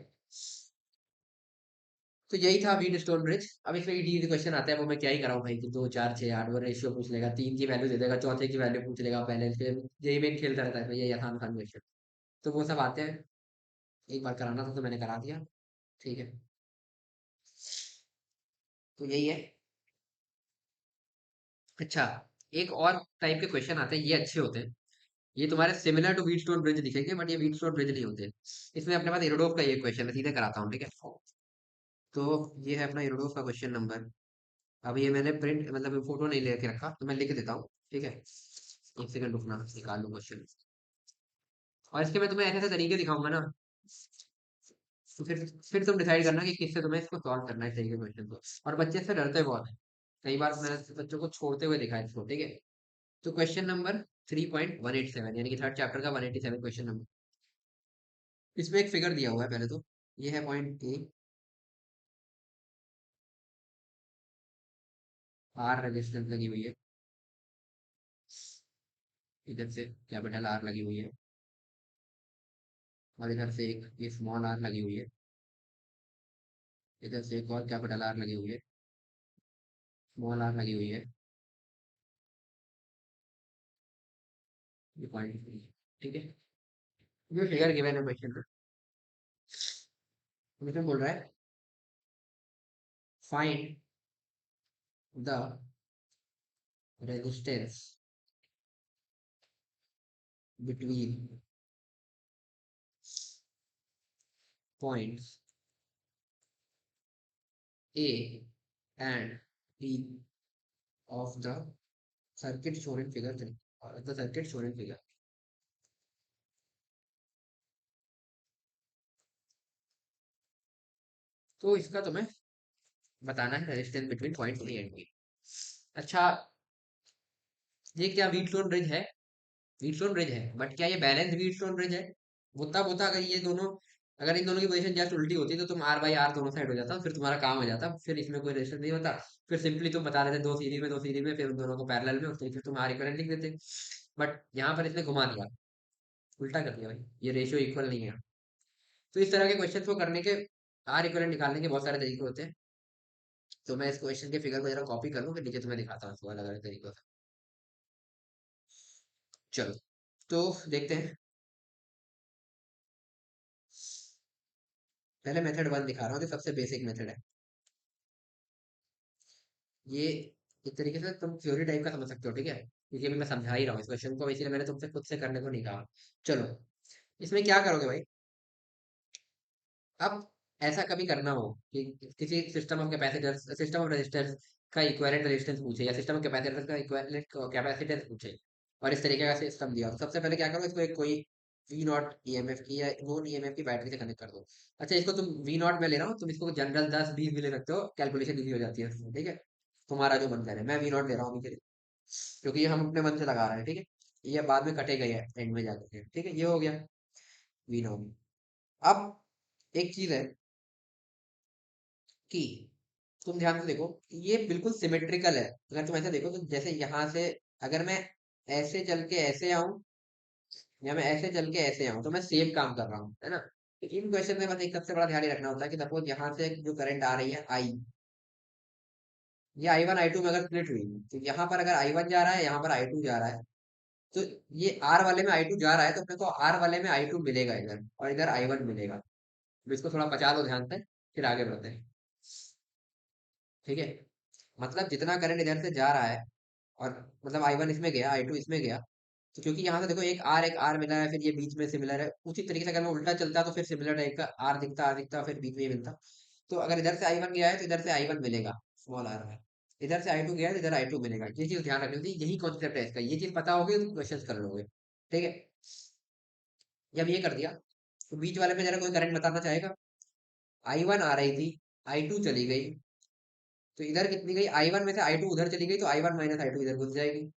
तो यही था व्हीट स्टोन ब्रिज। अब इसमें इजी क्वेश्चन आता है, वो मैं क्या ही कराऊं भाई, कि 2 4 6 8 वो रेशियो पूछ लेगा, 3 की वैल्यू दे देगा, चौथे की वैल्यू पूछ लेगा, बैलेंस के। यही में खेलता रहता है, यही आसान आसान क्वेश्चन। तो वो सब आते हैं, एक बार कराना था तो मैंने करा दिया। ठीक है, तो यही है। अच्छा, एक और टाइप के क्वेश्चन आते हैं, ये अच्छे होते हैं। ये तुम्हारे similar to Wheatstone bridge दिखेंगे, बट ये व्हीट स्टोन ब्रिज नहीं होते। इसमें अपने पास इरोडोव का ये क्वेश्चन है, सीधे कराता हूँ, ठीक है। तो ये है अपना इरोडोव का क्वेश्चन नंबर। अब ये मैंने प्रिंट मतलब फोटो नहीं लेके रखा, तो मैं लिख देता हूँ, ठीक है। एक सेकंड रुकना, निकाल लूँ क्वेश्चन। और इसके मैं तुम्हें ऐसे ऐसे तरीके दिखाऊंगा ना, तो फिर तुम डिसाइड करना कि किससे तुम्हें इसको सॉल्व करना है, सही के क्वेश्चन को। और बच्चे इससे डरते बहुत है, कई बार मैंने बच्चों को छोड़ते हुए देखा है इसको, ठीक है। तो क्वेश्चन नंबर 3.187, यानी कि थर्ड चैप्टर का 187 क्वेश्चन नंबर। इसमें एक फिगर दिया हुआ है पहले तो। ये है पॉइंट ए, आर रेजिस्टेंस लगी हुई है, इधर से कैपिटल आर लगी हुई है, और इधर से एक ये स्मॉल आर लगी हुई है, इधर से एक और कैपिटल आर लगी हुई है, स्मॉल आर लगी हुई है। ये पॉइंट, ठीक है। ये फिगर गिवन है क्वेश्चन में। क्वेश्चन बोल रहा है find the resistance between points A and B of the circuit shown in figure 3, or the circuit shown in figure। तो इसका तुम्हें बताना है resistance between point A and B. अच्छा, ये क्या व्हीट स्टोन ब्रिज है? व्हीट स्टोन ब्रिज है, बट क्या ये बैलेंस व्हीट स्टोन ब्रिज है? वो तब होता अगर ये दोनों, अगर इन दोनों की पोजीशन जस्ट उल्टी होती तो तुम आर बाई आर दोनों साइड हो जाता, फिर तुम्हारा काम हो जाता, फिर इसमें कोई रेजिस्टेंस नहीं होता। फिर सिंपली तुम बता देते दो सीरीज में, दो सीरीज में, फिर उन दोनों को पैरेलल में, उसके फिर तुम आर इक्विवेलेंट लिख देते। बट यहाँ पर इसने घुमा दिया, उल्टा कर दिया भाई, ये रेशियो इक्वल नहीं है। तो इस तरह के क्वेश्चन को करने के, आर इक्विवेलेंट निकालने के बहुत सारे तरीके होते हैं। तो मैं इस क्वेश्चन के फिगर को जरा कॉपी कर लूँ, फिर नीचे तुम्हें दिखाता हूँ इसको अलग अलग तरीकों से। चलो, तो देखते हैं। पहले मेथड 1 दिखा रहा हूँ, जो सबसे बेसिक मेथड है। ये एक तरीके से तुम थ्योरी टाइप का समझ सकते हो, ठीक है, क्योंकि अभी मैं समझा ही रहा हूँ इस क्वेश्चन को, इसीलिए मैंने तुमसे खुद से करने को नहीं कहा। चलो, इसमें क्या करोगे भाई। अब ऐसा कभी करना हो कि किसी system of capacitors, system of resistance का इक्विवेलेंट रेजिस्टेंस पूछे, या सिस्टम ऑफ कैपेसिटर्स का इक्विवेलेंट कैपेसिटेंस पूछे, और इस तरीके का सिस्टम दिया हो, तो सबसे पहले क्या करो, इसको एक कोई वी नॉट ईएमएफ की या नॉन ईएमएफ की बैटरी से कनेक्ट कर दो। अच्छा, इसको तुम वी नॉट में ले रहा हूँ, तुम इसको जनरल 10 20 भी ले सकते हो, कैलकुलेशन इजी हो जाती है इसमें, ठीक है। तुम्हारा जो मन करे, मैं वी नॉट ले रहा हूँ अभी के लिए, क्योंकि ये हम अपने मन से लगा रहे हैं, ठीक है। ये बाद में कटेगा है एंड में जाकर के, ठीक है, ये हो गया वी नॉट। अब एक चीज है कि तुम ध्यान से देखो, ये बिल्कुल सिमेट्रिकल है। अगर तुम ऐसे देखो तो जैसे यहाँ से अगर मैं ऐसे चल के ऐसे आऊं, या मैं ऐसे चल के ऐसे आऊं, तो मैं सेम काम कर रहा हूँ, है ना। इन क्वेश्चन में बस एक सबसे बड़ा ध्यान ये रखना होता है कि सपोज यहाँ से जो करंट आ रही है आई, ये आई वन आई टू में अगर स्प्लिट हुई, तो यहाँ पर अगर आई वन जा रहा है, यहाँ पर आई टू जा रहा है, तो ये आर वाले में आई टू जा रहा है, तो अपने को आर वाले में आई टू मिलेगा इधर, और इधर आई वन मिलेगा। तो इसको थोड़ा पचा लो ध्यान से, फिर आगे बढ़ते हैं। ठीक है, मतलब जितना करंट इधर से जा रहा है, और मतलब आई वन इसमें गया, आई टू इसमें गया, तो क्योंकि यहाँ से देखो एक आर मिला है, फिर ये बीच में सिमिलर है, उसी तरीके से अगर मैं उल्टा चलता तो फिर सिमिलर टाइप का आर दिखता फिर बीच में ही मिलता। तो अगर इधर से आई वन गया है तो इधर से आई वन मिलेगा, स्मॉल आर में। इधर से आई टू गया है तो इधर आई टू मिलेगा। ये चीज ध्यान रखनी होती है, यही कॉन्सेप्ट है इसका। ये चीज पता होगी तो क्वेश्चन कर लोगे। ठीक है, जब ये कर दिया, तो बीच वाले में जरा कोई करंट बताना चाहेगा। आई वन आ रही थी, आई टू चली गई, तो इधर कितनी गई, आई वन में से आई टू उधर चली गई, तो I one minus I two इधर घुस जाएगी।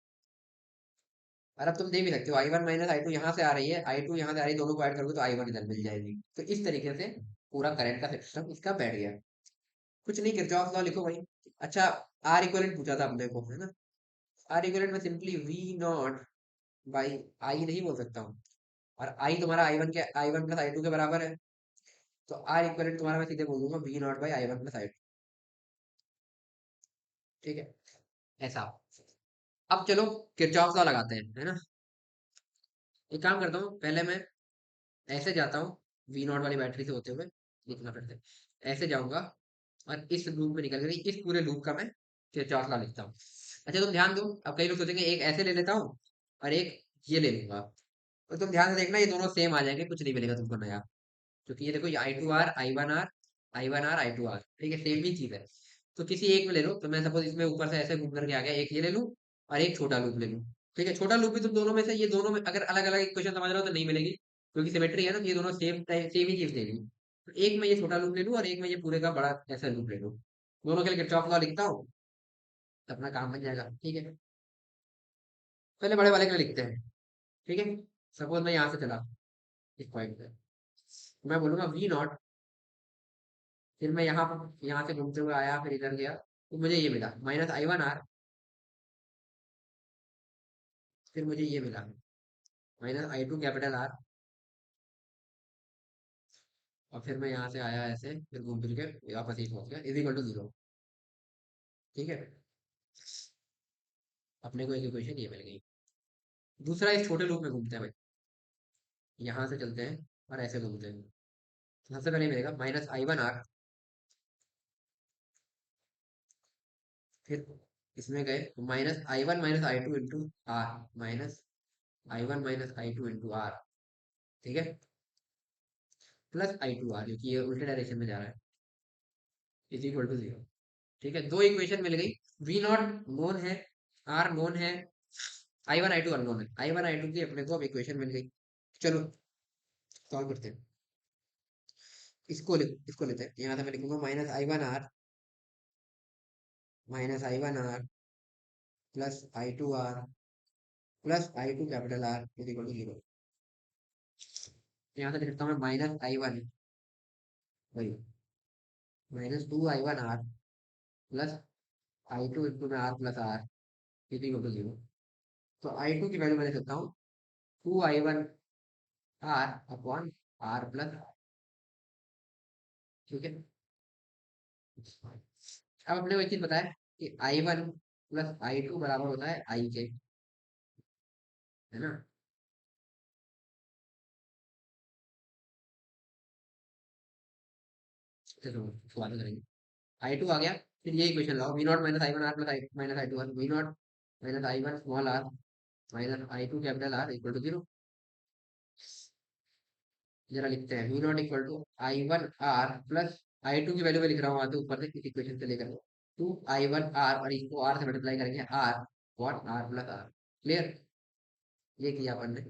और अब तुम देख भी सकते हो, I one minus I two यहाँ से आ रही है, आई टू यहाँ से आ रही है, दोनों को ऐड करोगे तो आई वन इधर मिल जाएगी। तो इस तरीके से पूरा करंट का सिस्टम इसका बैठ गया। कुछ नहीं, किरचॉफ लॉ लिखो भाई। अच्छा, आर इक्वलेंट पूछा था अपने को, है ना। आर इक्वलेंट में simply V naught by I नहीं बोल सकता हूँ, और आई तुम्हारा I one plus I two के बराबर है। तो आर इक्वलेंट तुम्हारा मैं सीधे बोल दूंगा V naught by I one plus I two. ठीक है, ऐसा। अब चलो किरचॉफ लॉ लगाते हैं, है ना। एक काम करता हूँ, पहले मैं ऐसे जाता हूँ, वी नॉट वाली बैटरी से होते हुए, लिखना फिर से ऐसे जाऊंगा, और इस लूप में निकल गई, इस पूरे लूप का मैं किरचॉफ लॉ लिखता हूँ। अच्छा तुम ध्यान दो, अब कई लोग सोचेंगे एक ऐसे ले लेता हूँ और एक ये ले लूंगा, तो तुम ध्यान से देखना, ये दोनों सेम आ जाएंगे, कुछ नहीं मिलेगा तुमको नया। क्योंकि ये देखो, ये I two R I one R, I one R I two R, ठीक है, सेम ही चीज है। तो किसी एक में ले लो, तो मैं सपोज इसमें ऊपर से ऐसे घूम करके आ गया, एक ये ले लूं और एक छोटा लूप ले लूं। ठीक है, छोटा लूप भी तुम दोनों में से, ये दोनों में अगर अलग अलग इक्वेशन समझ रहे हो तो नहीं मिलेगी, क्योंकि सिमेट्री है ना, तो ये दोनों सेम टाइप सेम ही चीज देगी। तो एक में ये छोटा लूप ले लूं और एक में ये पूरे का बड़ा ऐसा लूप ले लूं, दोनों के लिए किरचॉफ लॉ लिखता हूँ, तो अपना काम बन जाएगा। ठीक है, पहले बड़े वाले के लिए लिखते हैं। ठीक है, सपोज मैं यहाँ से चला इस पॉइंट पे, मैं बोलूंगा वी नॉट, फिर मैं यहाँ से घूमते हुए आया, फिर इधर गया, तो मुझे ये मिला माइनस आई वन आर, फिर मुझे ये मिला minus I two capital R, और फिर मैं यहाँ से आया ऐसे, फिर घूम फिर के वापस ही पहुंच गया, इज इक्वल टू जीरो। ठीक है, अपने को एक इक्वेशन ये मिल गई। दूसरा, इस छोटे लूप में घूमते हैं भाई, यहाँ से चलते हैं और ऐसे घूमते हैं। सबसे पहले मिलेगा माइनस आई वन आर, फिर इसमें गए minus I two into R, minus I two into R. ठीक है, प्लस आई टू आर, क्योंकि ये उल्टे डायरेक्शन में जा रहा है, इज इक्वल टू जीरो। ठीक है, दो इक्वेशन मिल गई। वी नॉट नोन है, आर नोन है, I one I two unknown है। आई वन आई टू की अपने को अब इक्वेशन मिल गई। चलो सॉल्व करते हैं। इसको लेते हैं, यहाँ से मैं लिखूंगा minus I one R plus I two R plus I two capital R is equal to zero. यहाँ से लिखता हूँ मैं माइनस आई वन, वही minus two I one R plus I two into में R plus R is equal to zero. तो I two की value मैं लिख सकता हूँ two I one R upon R plus. ठीक है, अब अपने को एक चीज पता है कि I one plus I two बराबर होता है आई के, है ना। चलो शुरुआत करेंगे। आई टू आ गया, फिर ये इक्वेशन लाओ, V naught minus I one R plus I minus I two R, V naught minus I one small R minus I two capital R equal to zero. जरा लिखते हैं, V naught equal to I one R plus I two की value में लिख रहा हूँ वहां से ऊपर से, इस इक्वेशन से लेकर टू आई वन आर, और इसको आर से मल्टीप्लाई करेंगे, R what R plus R. Clear, ये किया अपन ने।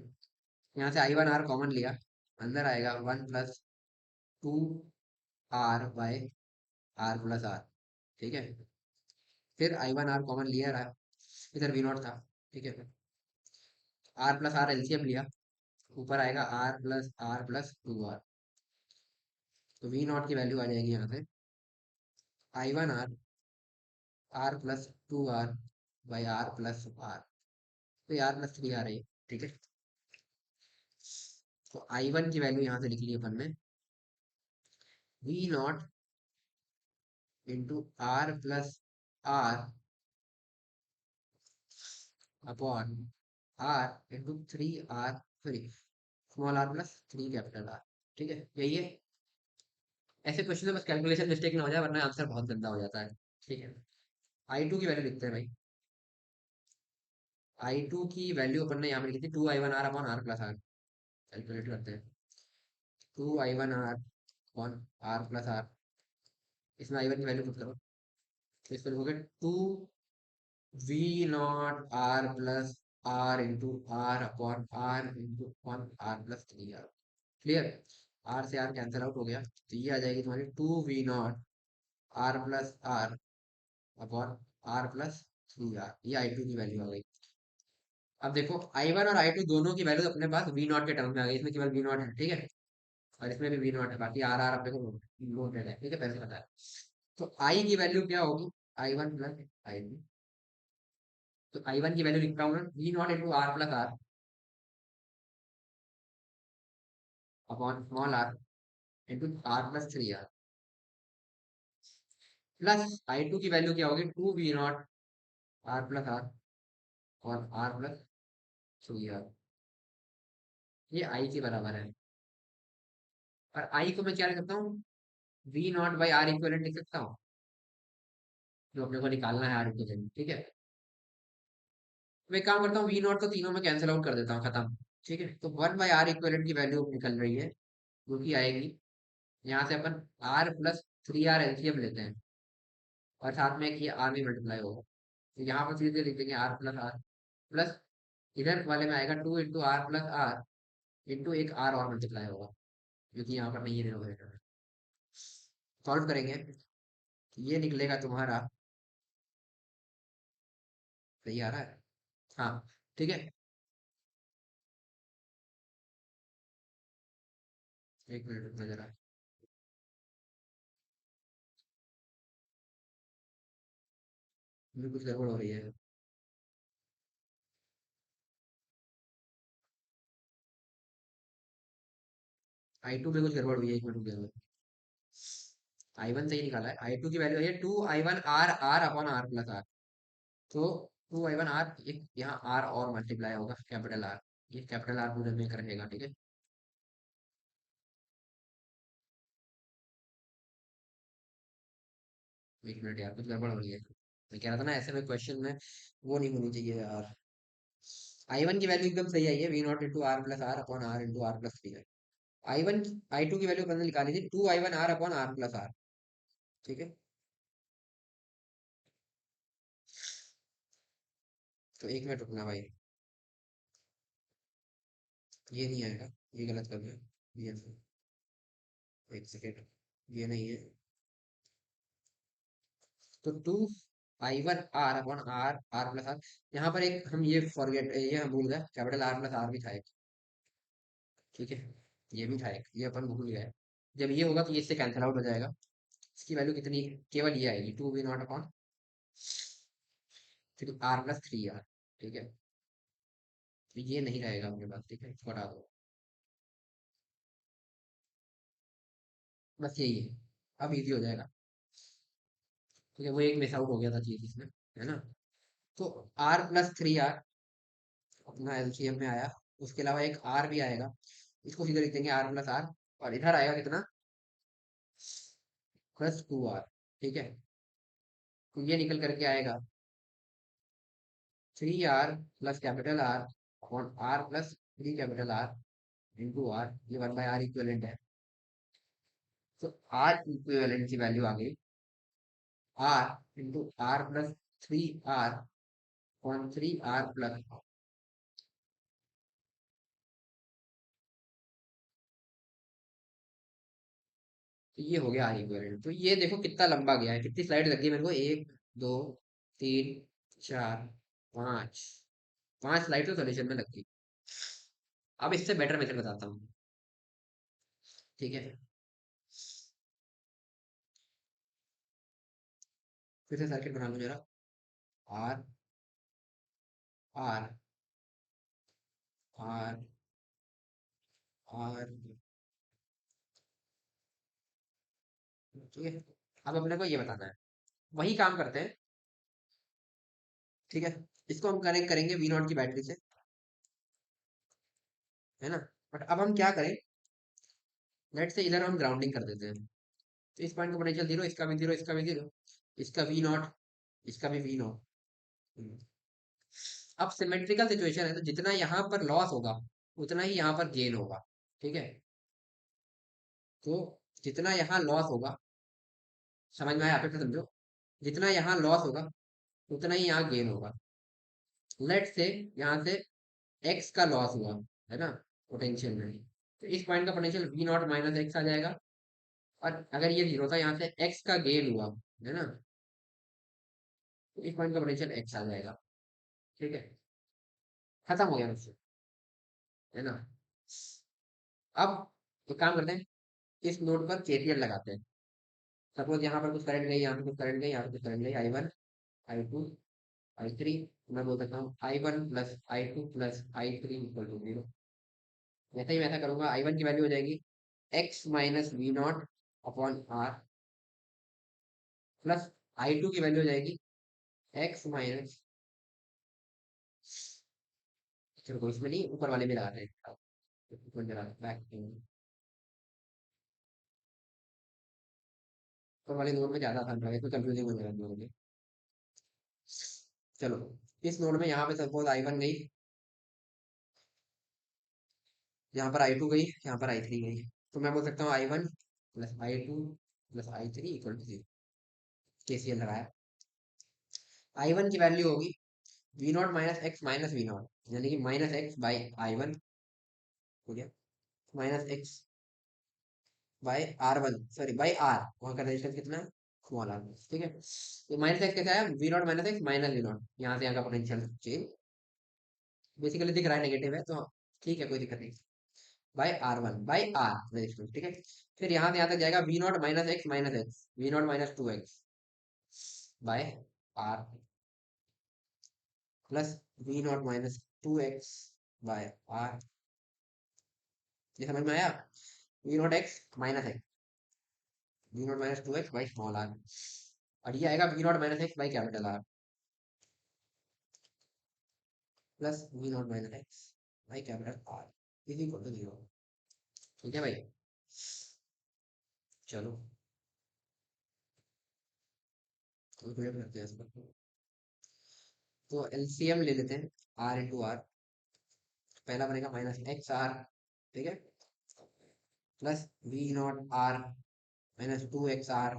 यहाँ से आई वन आर कॉमन लिया, अंदर आएगा one plus two R by R plus R. ठीक है, फिर आई वन आर कॉमन लिया रहा, इधर वी नॉट था। ठीक है, आर प्लस आर एलसीएम लिया, ऊपर आएगा आर प्लस टू आर। तो वी नॉट की वैल्यू आ जाएगी यहाँ से I one R, R plus two R by R plus R, तो ये आर प्लस थ्री आ रही है। ठीक है, तो आई वन की वैल्यू यहाँ से लिख ली अपन ने V naught into R plus R upon R into 3r3 small R plus 3 capital R. ठीक है, यही है। ऐसे क्वेश्चन में बस कैलकुलेशन मिस्टेक ना हो जाए, वरना आंसर बहुत गंदा हो जाता है। ठीक है, आई टू की वैल्यू लिखते हैं भाई। आई टू की वैल्यू अपन ने यहाँ पे लिखी थी 2i1r upon R plus R. Calculate करते हैं। 2i1r upon R plus R. इसमें आई वन की वैल्यू पुट करो, तो इसको लिखोगे 2v0 r plus R into R upon R into one R plus 3r। Clear. R से आर कैंसिल आउट हो गया, तो ये आ जाएगी तुम्हारी 2v0 r plus R upon R plus 3r। ये आई टू की वैल्यू आ गई। अब देखो आई वन और आई टू दोनों की वैल्यू अपने पास वी नॉट के टर्म में आ गई। इसमें केवल वी नॉट है, ठीक है, और इसमें भी वी नॉट है, बाकी आर आर अपने को नोटेड है। ठीक है, पहले पता है। तो आई की वैल्यू क्या होगी, I one plus I two. तो आई वन की वैल्यू लिखता हूँ मैं V naught into R plus R upon small R into R plus 3r plus I two की वैल्यू क्या होगी 2v0 आर प्लस आर और आर प्लस 3r। ये आई के बराबर है। और आई को मैं क्या लिख सकता हूँ, V naught by R equivalent लिख सकता हूँ, जो अपने को निकालना है आर इक्वलेंट। ठीक है, मैं काम करता हूँ वी नॉट को तीनों में कैंसिल आउट कर देता हूँ, खत्म। ठीक है, तो 1/r इक्वलेंट की वैल्यू निकल रही है, जो कि आएगी यहाँ से अपन r प्लस 3r एलसीएम लेते हैं, और साथ में एक ये r भी मल्टीप्लाई होगा। तो यहाँ पर सीधे लिख देंगे r प्लस आर प्लस इधर वाले में आएगा 2 into R plus R into एक r और मल्टीप्लाई होगा, जो कि यहाँ पर नहीं है। सॉल्व करेंगे तो ये निकलेगा तुम्हारा, सही आ रहा है। हाँ, ठीक है। एक मिनट रुकना जरा। मुझे कुछ गड़बड़ हो रही है। आई टू में कुछ गड़बड़ हुई है, एक मिनट रुक जाओ। आई वन सही निकाला है। आई टू की वैल्यू है 2i1r R upon R plus R. तो 2i1r, एक यहाँ आर और मल्टीप्लाई होगा कैपिटल आर। ये कैपिटल आर पूरे में रहेगा, ठीक है। एक मिनट यार, कुछ गड़बड़ हो रही है। मैं कह रहा था ना, ऐसे में क्वेश्चन में वो नहीं होनी चाहिए यार। आई वन की वैल्यू एकदम सही आई है, V naught into R plus R upon R into R plus 3 है। आई वन, आई टू की वैल्यू मैंने निकाली थी 2i1r upon R plus R. ठीक है, तो एक मिनट रुकना भाई। ये नहीं आएगा, ये गलत कर दिया। ये एक सेकेंड, ये नहीं है। तो 2i1r upon R R plus R. यहाँ पर एक हम ये फॉरगेट, ये हम भूल गए, कैपिटल आर प्लस आर भी था एक। ठीक है, ये भी था एक, ये अपन भूल गए। जब ये होगा तो ये इससे कैंसिल आउट हो जाएगा। इसकी वैल्यू कितनी, केवल ये आएगी 2v नॉट अपॉन फिर आर प्लस 3r। ठीक है, तो ये नहीं रहेगा अपने पास। ठीक है, इसको हटा दो। बस यही है, अब इजी हो जाएगा। ठीक है, वो एक मिस आउट हो गया था चीज इसमें, है ना। तो आर प्लस 3r अपना एलसीएम में आया। उसके अलावा एक आर भी आएगा, इसको सीधे लिख देंगे आर प्लस आर। और इधर आएगा कितना, +2r। ठीक है, तो ये निकल करके आएगा 3r plus capital R upon R plus 3 capital R into R. ये 1/r इक्विवेलेंट है। तो आर इक्विवेलेंट की वैल्यू आ गई R into R plus 3r upon 3r plus. तो ये हो गया आर इक्विवेलेंट। तो ये देखो कितना लंबा गया है, कितनी स्लाइड लगी मेरे को, 1 2 3 4 5। 5 स्लाइड तो सोल्यूशन में लग गई। अब इससे बेटर मेथड बताता हूँ। ठीक है, फिर से सर्किट बना लो जरा। आर आर आर आर ठीक है। अब अपने को ये बताना है, वही काम करते हैं। ठीक है, इसको हम कनेक्ट करेंगे वी नॉट की बैटरी से, है ना। बट अब हम क्या करें, लेट से इधर हम ग्राउंडिंग कर देते हैं, तो इस पॉइंट का पोटेंशियल जीरो, इसका भी जीरो, इसका भी जीरो, इसका वी नॉट, इसका भी वी नॉट। अब सिमेट्रिकल सिचुएशन है, तो जितना यहाँ पर लॉस होगा उतना ही यहाँ पर गेन होगा। ठीक है, तो जितना यहाँ लॉस होगा, समझ में आया, आप फिर समझो, जितना यहाँ लॉस होगा उतना ही यहाँ गेन होगा। लेट से यहाँ से एक्स का लॉस हुआ, है ना, पोटेंशियल में, तो इस पॉइंट का potential V naught minus X आ जाएगा। और अगर ये जीरो था, यहाँ से एक्स का गेन हुआ, है ना, तो इस पॉइंट का पोटेंशियल एक्स आ जाएगा। ठीक है, खत्म हो गया मुझसे, है ना। अब एक काम करते हैं, इस नोड पर केसीएल लगाते हैं। सपोज यहाँ पर कुछ करंट गई, यहाँ पे कुछ करंट गई, यहाँ पे कुछ करंट गई, I one, I two, I three. मैं बोल सकता हूँ I one plus I two plus I three equal to zero. वैसे ही वैसा करूंगा, आई वन की वैल्यू हो जाएगी X minus V naught upon R, plus I two की वैल्यू हो जाएगी एक्स माइनस, चलो कोई इसमें नहीं, ऊपर वाले में लगाते हैं, ऊपर जरा बैक, ऊपर वाले नोड में ज्यादा आसान लगे तो कंफ्यूजिंग हो जाएगा हम लोगों के। चलो, इस नोड में यहाँ पे सपोज आई वन गई, यहाँ पर आई टू गई, यहाँ पर आई थ्री गई, तो मैं बोल सकता हूँ I one plus I two plus I three equal to zero. KCL लगाया, आई वन की वैल्यू होगी V naught minus X minus V naught, यानी कि minus X by I one, हो गया, minus X by R one, sorry by R, वहाँ का resistance कितना है, स्मॉल आर। ठीक है, तो माइनस एक्स कैसे आया, V naught minus X minus V naught, यहाँ से यहाँ का पोटेंशियल चेंज बेसिकली दिख रहा है, नेगेटिव है तो ठीक है, कोई दिक्कत नहीं। By R one by R resistance, ठीक है। फिर यहाँ से यहाँ तक जाएगा V naught minus X, V naught minus two X by R, plus V naught minus two X by R. ये समझ में आया, V naught X minus X, V naught minus two X by small R, और ये आएगा V naught minus X by capital R, plus V naught minus X by capital R is equal to zero. ठीक है भाई, चलो calculate करते हैं इसको। तो एलसीएम ले लेते हैं, आर इंटू आर, पहला बनेगा माइनस एक्स आर, ठीक है, plus V naught R minus two X R,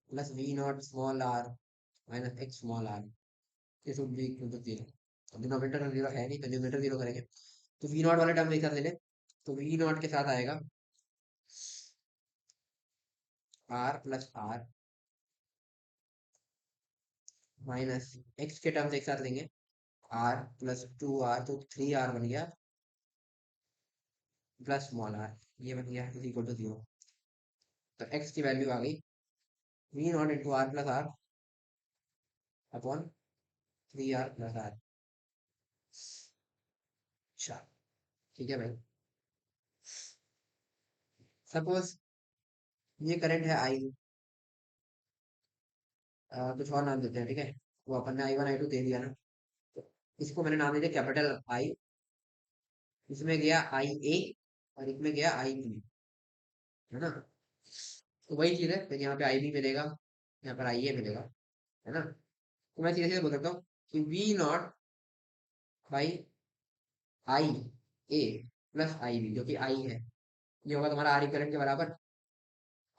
plus V naught small R minus X small R, this would be equal to zero. अब डिनोमिनेटर जीरो है नहीं, तो numerator zero करेंगे, तो वी नॉट वाले term एक साथ ले ले, तो वी नॉट के साथ आएगा R plus R minus X के टर्म्स एक साथ लेंगे, आर प्लस टू आर, तो थ्री आर बन गया, प्लस स्मॉल आर, ये बन गया इज इक्वल टू जीरो। तो एक्स की वैल्यू आ गई V naught into R plus R upon three R plus R. अच्छा, ठीक है भाई, सपोज ये करंट है आई, कुछ और नाम देते हैं, ठीक है, वो अपन ने आई वन आई टू दे दिया ना, तो इसको मैंने नाम दे दिया कैपिटल आई, इसमें गया आई ए और इसमें गया आई बी, है ना। तो वही चीज है, फिर यहाँ पे आई बी मिलेगा, यहाँ पर आई ए मिलेगा, है ना। तो मैं सीधे सीधे बोल सकता हूँ कि V naught by I A plus I B, जो कि आई है, ये होगा तुम्हारा आर करंट के बराबर,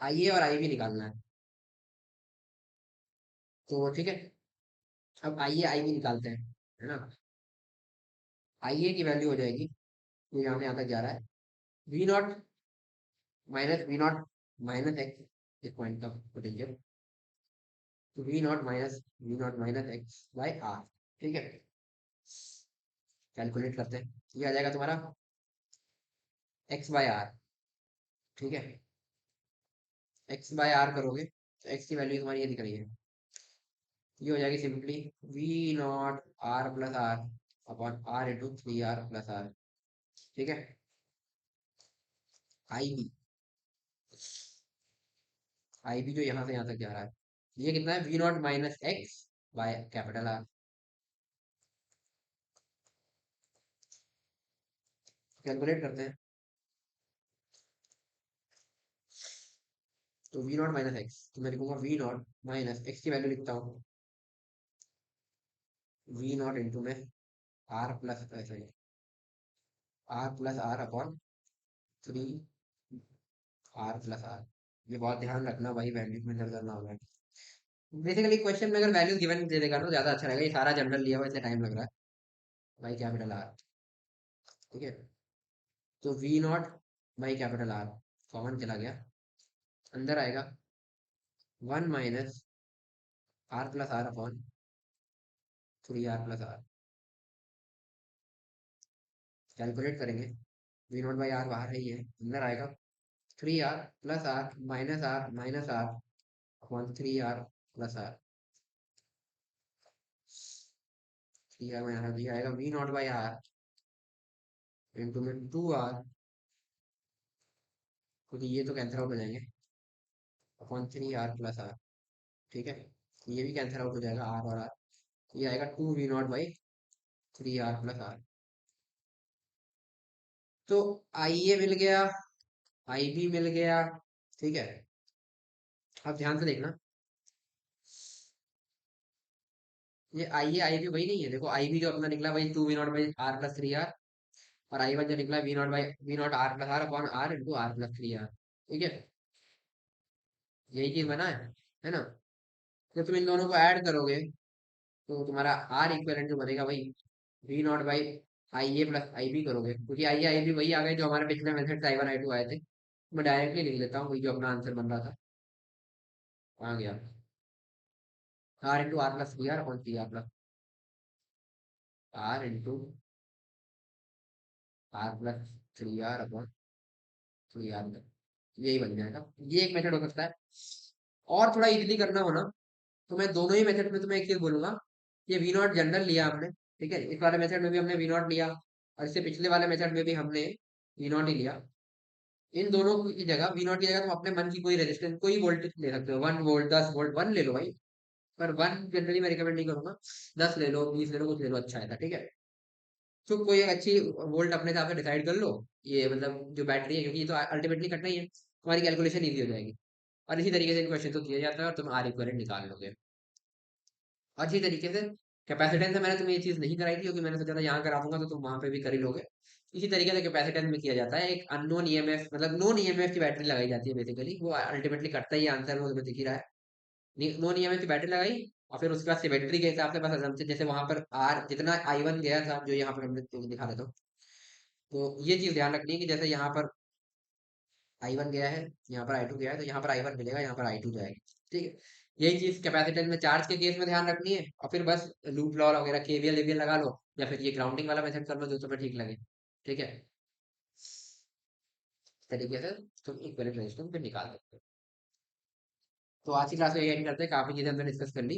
आई ए और आई बी निकालना है। तो ठीक है, अब आई ए आई बी निकालते हैं, है ना। आई ए की वैल्यू हो जाएगी, तो यहाँ तक जा रहा है, V naught minus V naught minus X, इस पॉइंट का पोटेंशियल, तो V naught minus X by R. ठीक है, कैलकुलेट करते हैं, ये आ जाएगा तुम्हारा एक्स बाय आर, ठीक है, एक्स बाय आर करोगे तो एक्स की वैल्यू तुम्हारी ये दिख रही है, ये हो जाएगी simply V naught R plus R upon R into three R plus R. ठीक है, आई बी, आई भी जो यहाँ से यहाँ तक जा रहा है, ये कितना है, V naught minus X by capital R. Calculate करते हैं। तो वी नॉट माइनस एक्स, तो मैं लिखूंगा वी नॉट माइनस एक्स की वैल्यू लिखता हूँ, वी नॉट इंटू में आर प्लस ऐसे, R plus R upon 3 R plus R. ये बहुत ध्यान रखना भाई, वैल्यू में नजर ना होगा। बेसिकली क्वेश्चन में अगर वैल्यू गिवन दे देगा ना, ज्यादा अच्छा रहेगा। ये सारा जनरल लिया हुआ, इसलिए टाइम लग रहा है। भाई कैपिटल आर, ठीक है। तो V naught by capital R common चला गया, अंदर आएगा 1 minus R plus R upon 3 R plus R. Calculate करेंगे, वी नॉट बाई आर बाहर है ही है, अंदर आएगा 3 R minus R upon 3 R plus R. 3 R में आर दिया आएगा V naught by R into में 2 आर, क्योंकि ये तो कैंसिल आउट हो जाएंगे, अपॉन 3 आर प्लस आर। ठीक है, ये भी कैंसिल आउट हो जाएगा आर और आर। ये आएगा 2 V naught by 3 R plus R. तो आई ए मिल गया, आई बी मिल गया, ठीक है। अब ध्यान से देखना, ये आई ए आई बी वही नहीं है। देखो आई बी जो अपना निकला वही 2 V naught by R plus 3 R, और आई वन जो निकला V naught R plus R upon R into R plus 3 R. ठीक है, यही चीज बना है ना। जब तुम इन दोनों को ऐड करोगे तो तुम्हारा आर इक्वलेंट जो बनेगा वही V naught by I A plus I B करोगे, क्योंकि आई ए आई बी वही आ गए जो हमारे पिछले method I one I two आए थे। मैं डायरेक्टली लिख लेता हूँ, वही जो अपना आंसर बन रहा था आ गया, R into R plus 3 R upon 3 R plus R into R plus 3 R upon 3 R. यही बन जाएगा। ये एक मेथड हो सकता है। और थोड़ा इजीली करना हो ना, तो मैं दोनों ही मेथड में तुम्हें एक चीज बोलूंगा, ये वी नॉट जनरल लिया हमने, ठीक है। इस वाले मेथड में भी हमने वी नॉट लिया, और इससे पिछले वाले मेथड में भी हमने वी नॉट ही लिया। इन दोनों की जगह, वी नॉट की जगह तुम अपने मन की कोई रेजिस्टेंस, कोई वोल्टेज ले सकते हो, 1 वोल्ट, 10 वोल्ट, वन ले लो भाई। पर वन जनरली मैं रिकमेंड नहीं करूंगा, 10 ले लो, 20 ले लो, कुछ ले लो, अच्छा है, ठीक है। तो कोई एक अच्छी वोल्ट अपने हिसाब से डिसाइड कर लो, ये मतलब जो बैटरी है, क्योंकि ये तो अल्टीमेटली कटना ही है, तुम्हारी कैलकुलेशन ईजी हो जाएगी। और इसी तरीके से क्वेश्चन तो किया जाता है, और तुम आर इक्वलेंट निकाल लोगे अच्छी तरीके से। कैपेसिटेंस से मैंने तुम्हें ये चीज नहीं कराई थी, क्योंकि मैंने सोचा था यहाँ करा दूंगा तो तुम वहां पे भी कर ही लोगे। इसी तरीके से कैपेसिटेंस में किया जाता है, एक अननोन ईएमएफ, मतलब नोन ईएमएफ की बैटरी लगाई जाती है बेसिकली, वो अल्टीमेटली कटता ही आंसर में तुम्हें दिख ही रहा है। नोन ईएमएफ की बैटरी लगाई, और फिर उसके बाद सिमेट्री के हिसाब से बस assumption, जैसे वहां पर आर जितना आई वन गया था, जो यहाँ पर हमने तुम्हें दिखा देता हूँ। तो ये चीज ध्यान रखनी है कि जैसे यहाँ पर आई वन गया है, यहाँ पर आई टू गया है, तो यहाँ पर आई वन मिलेगा, यहाँ पर आई टू जाएगी। ठीक है, यही चीज कैपेसिटेंस में चार्ज के केस में ध्यान रखनी है। और फिर बस लूप लॉ वगैरह केवीएल एवीएल लगा लो, या फिर ये ग्राउंडिंग वाला मेथड कर लो, जो तुम्हें ठीक लगे। ठीक है, इस तरीके से तुम इक्विवेलेंट रेजिस्टेंस भी निकाल सकते हो। तो आज की क्लास में यही करते हैं, काफी चीजें हमने डिस्कस कर ली।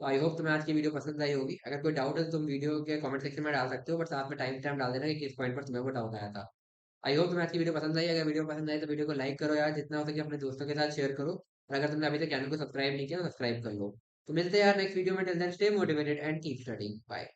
तो आई होप तुम्हें आज की वीडियो पसंद आई होगी। अगर कोई डाउट है तो तुम वीडियो के कमेंट सेक्शन में डाल सकते हो, बट साथ में टाइम टाइम डाल देना कि किस पॉइंट पर तुम्हें वो डाउट आया था। आई होप तुम्हें आज की वीडियो पसंद आई। अगर वीडियो पसंद आई तो वीडियो को लाइक करो यार, जितना हो सके अपने दोस्तों के साथ शेयर करो, और अगर तुमने अभी तक चैनल को सब्सक्राइब नहीं किया तो सब्सक्राइब कर लो। तो मिलते हैं यार नेक्स्ट वीडियो में। Till then stay motivated and keep studying. Bye.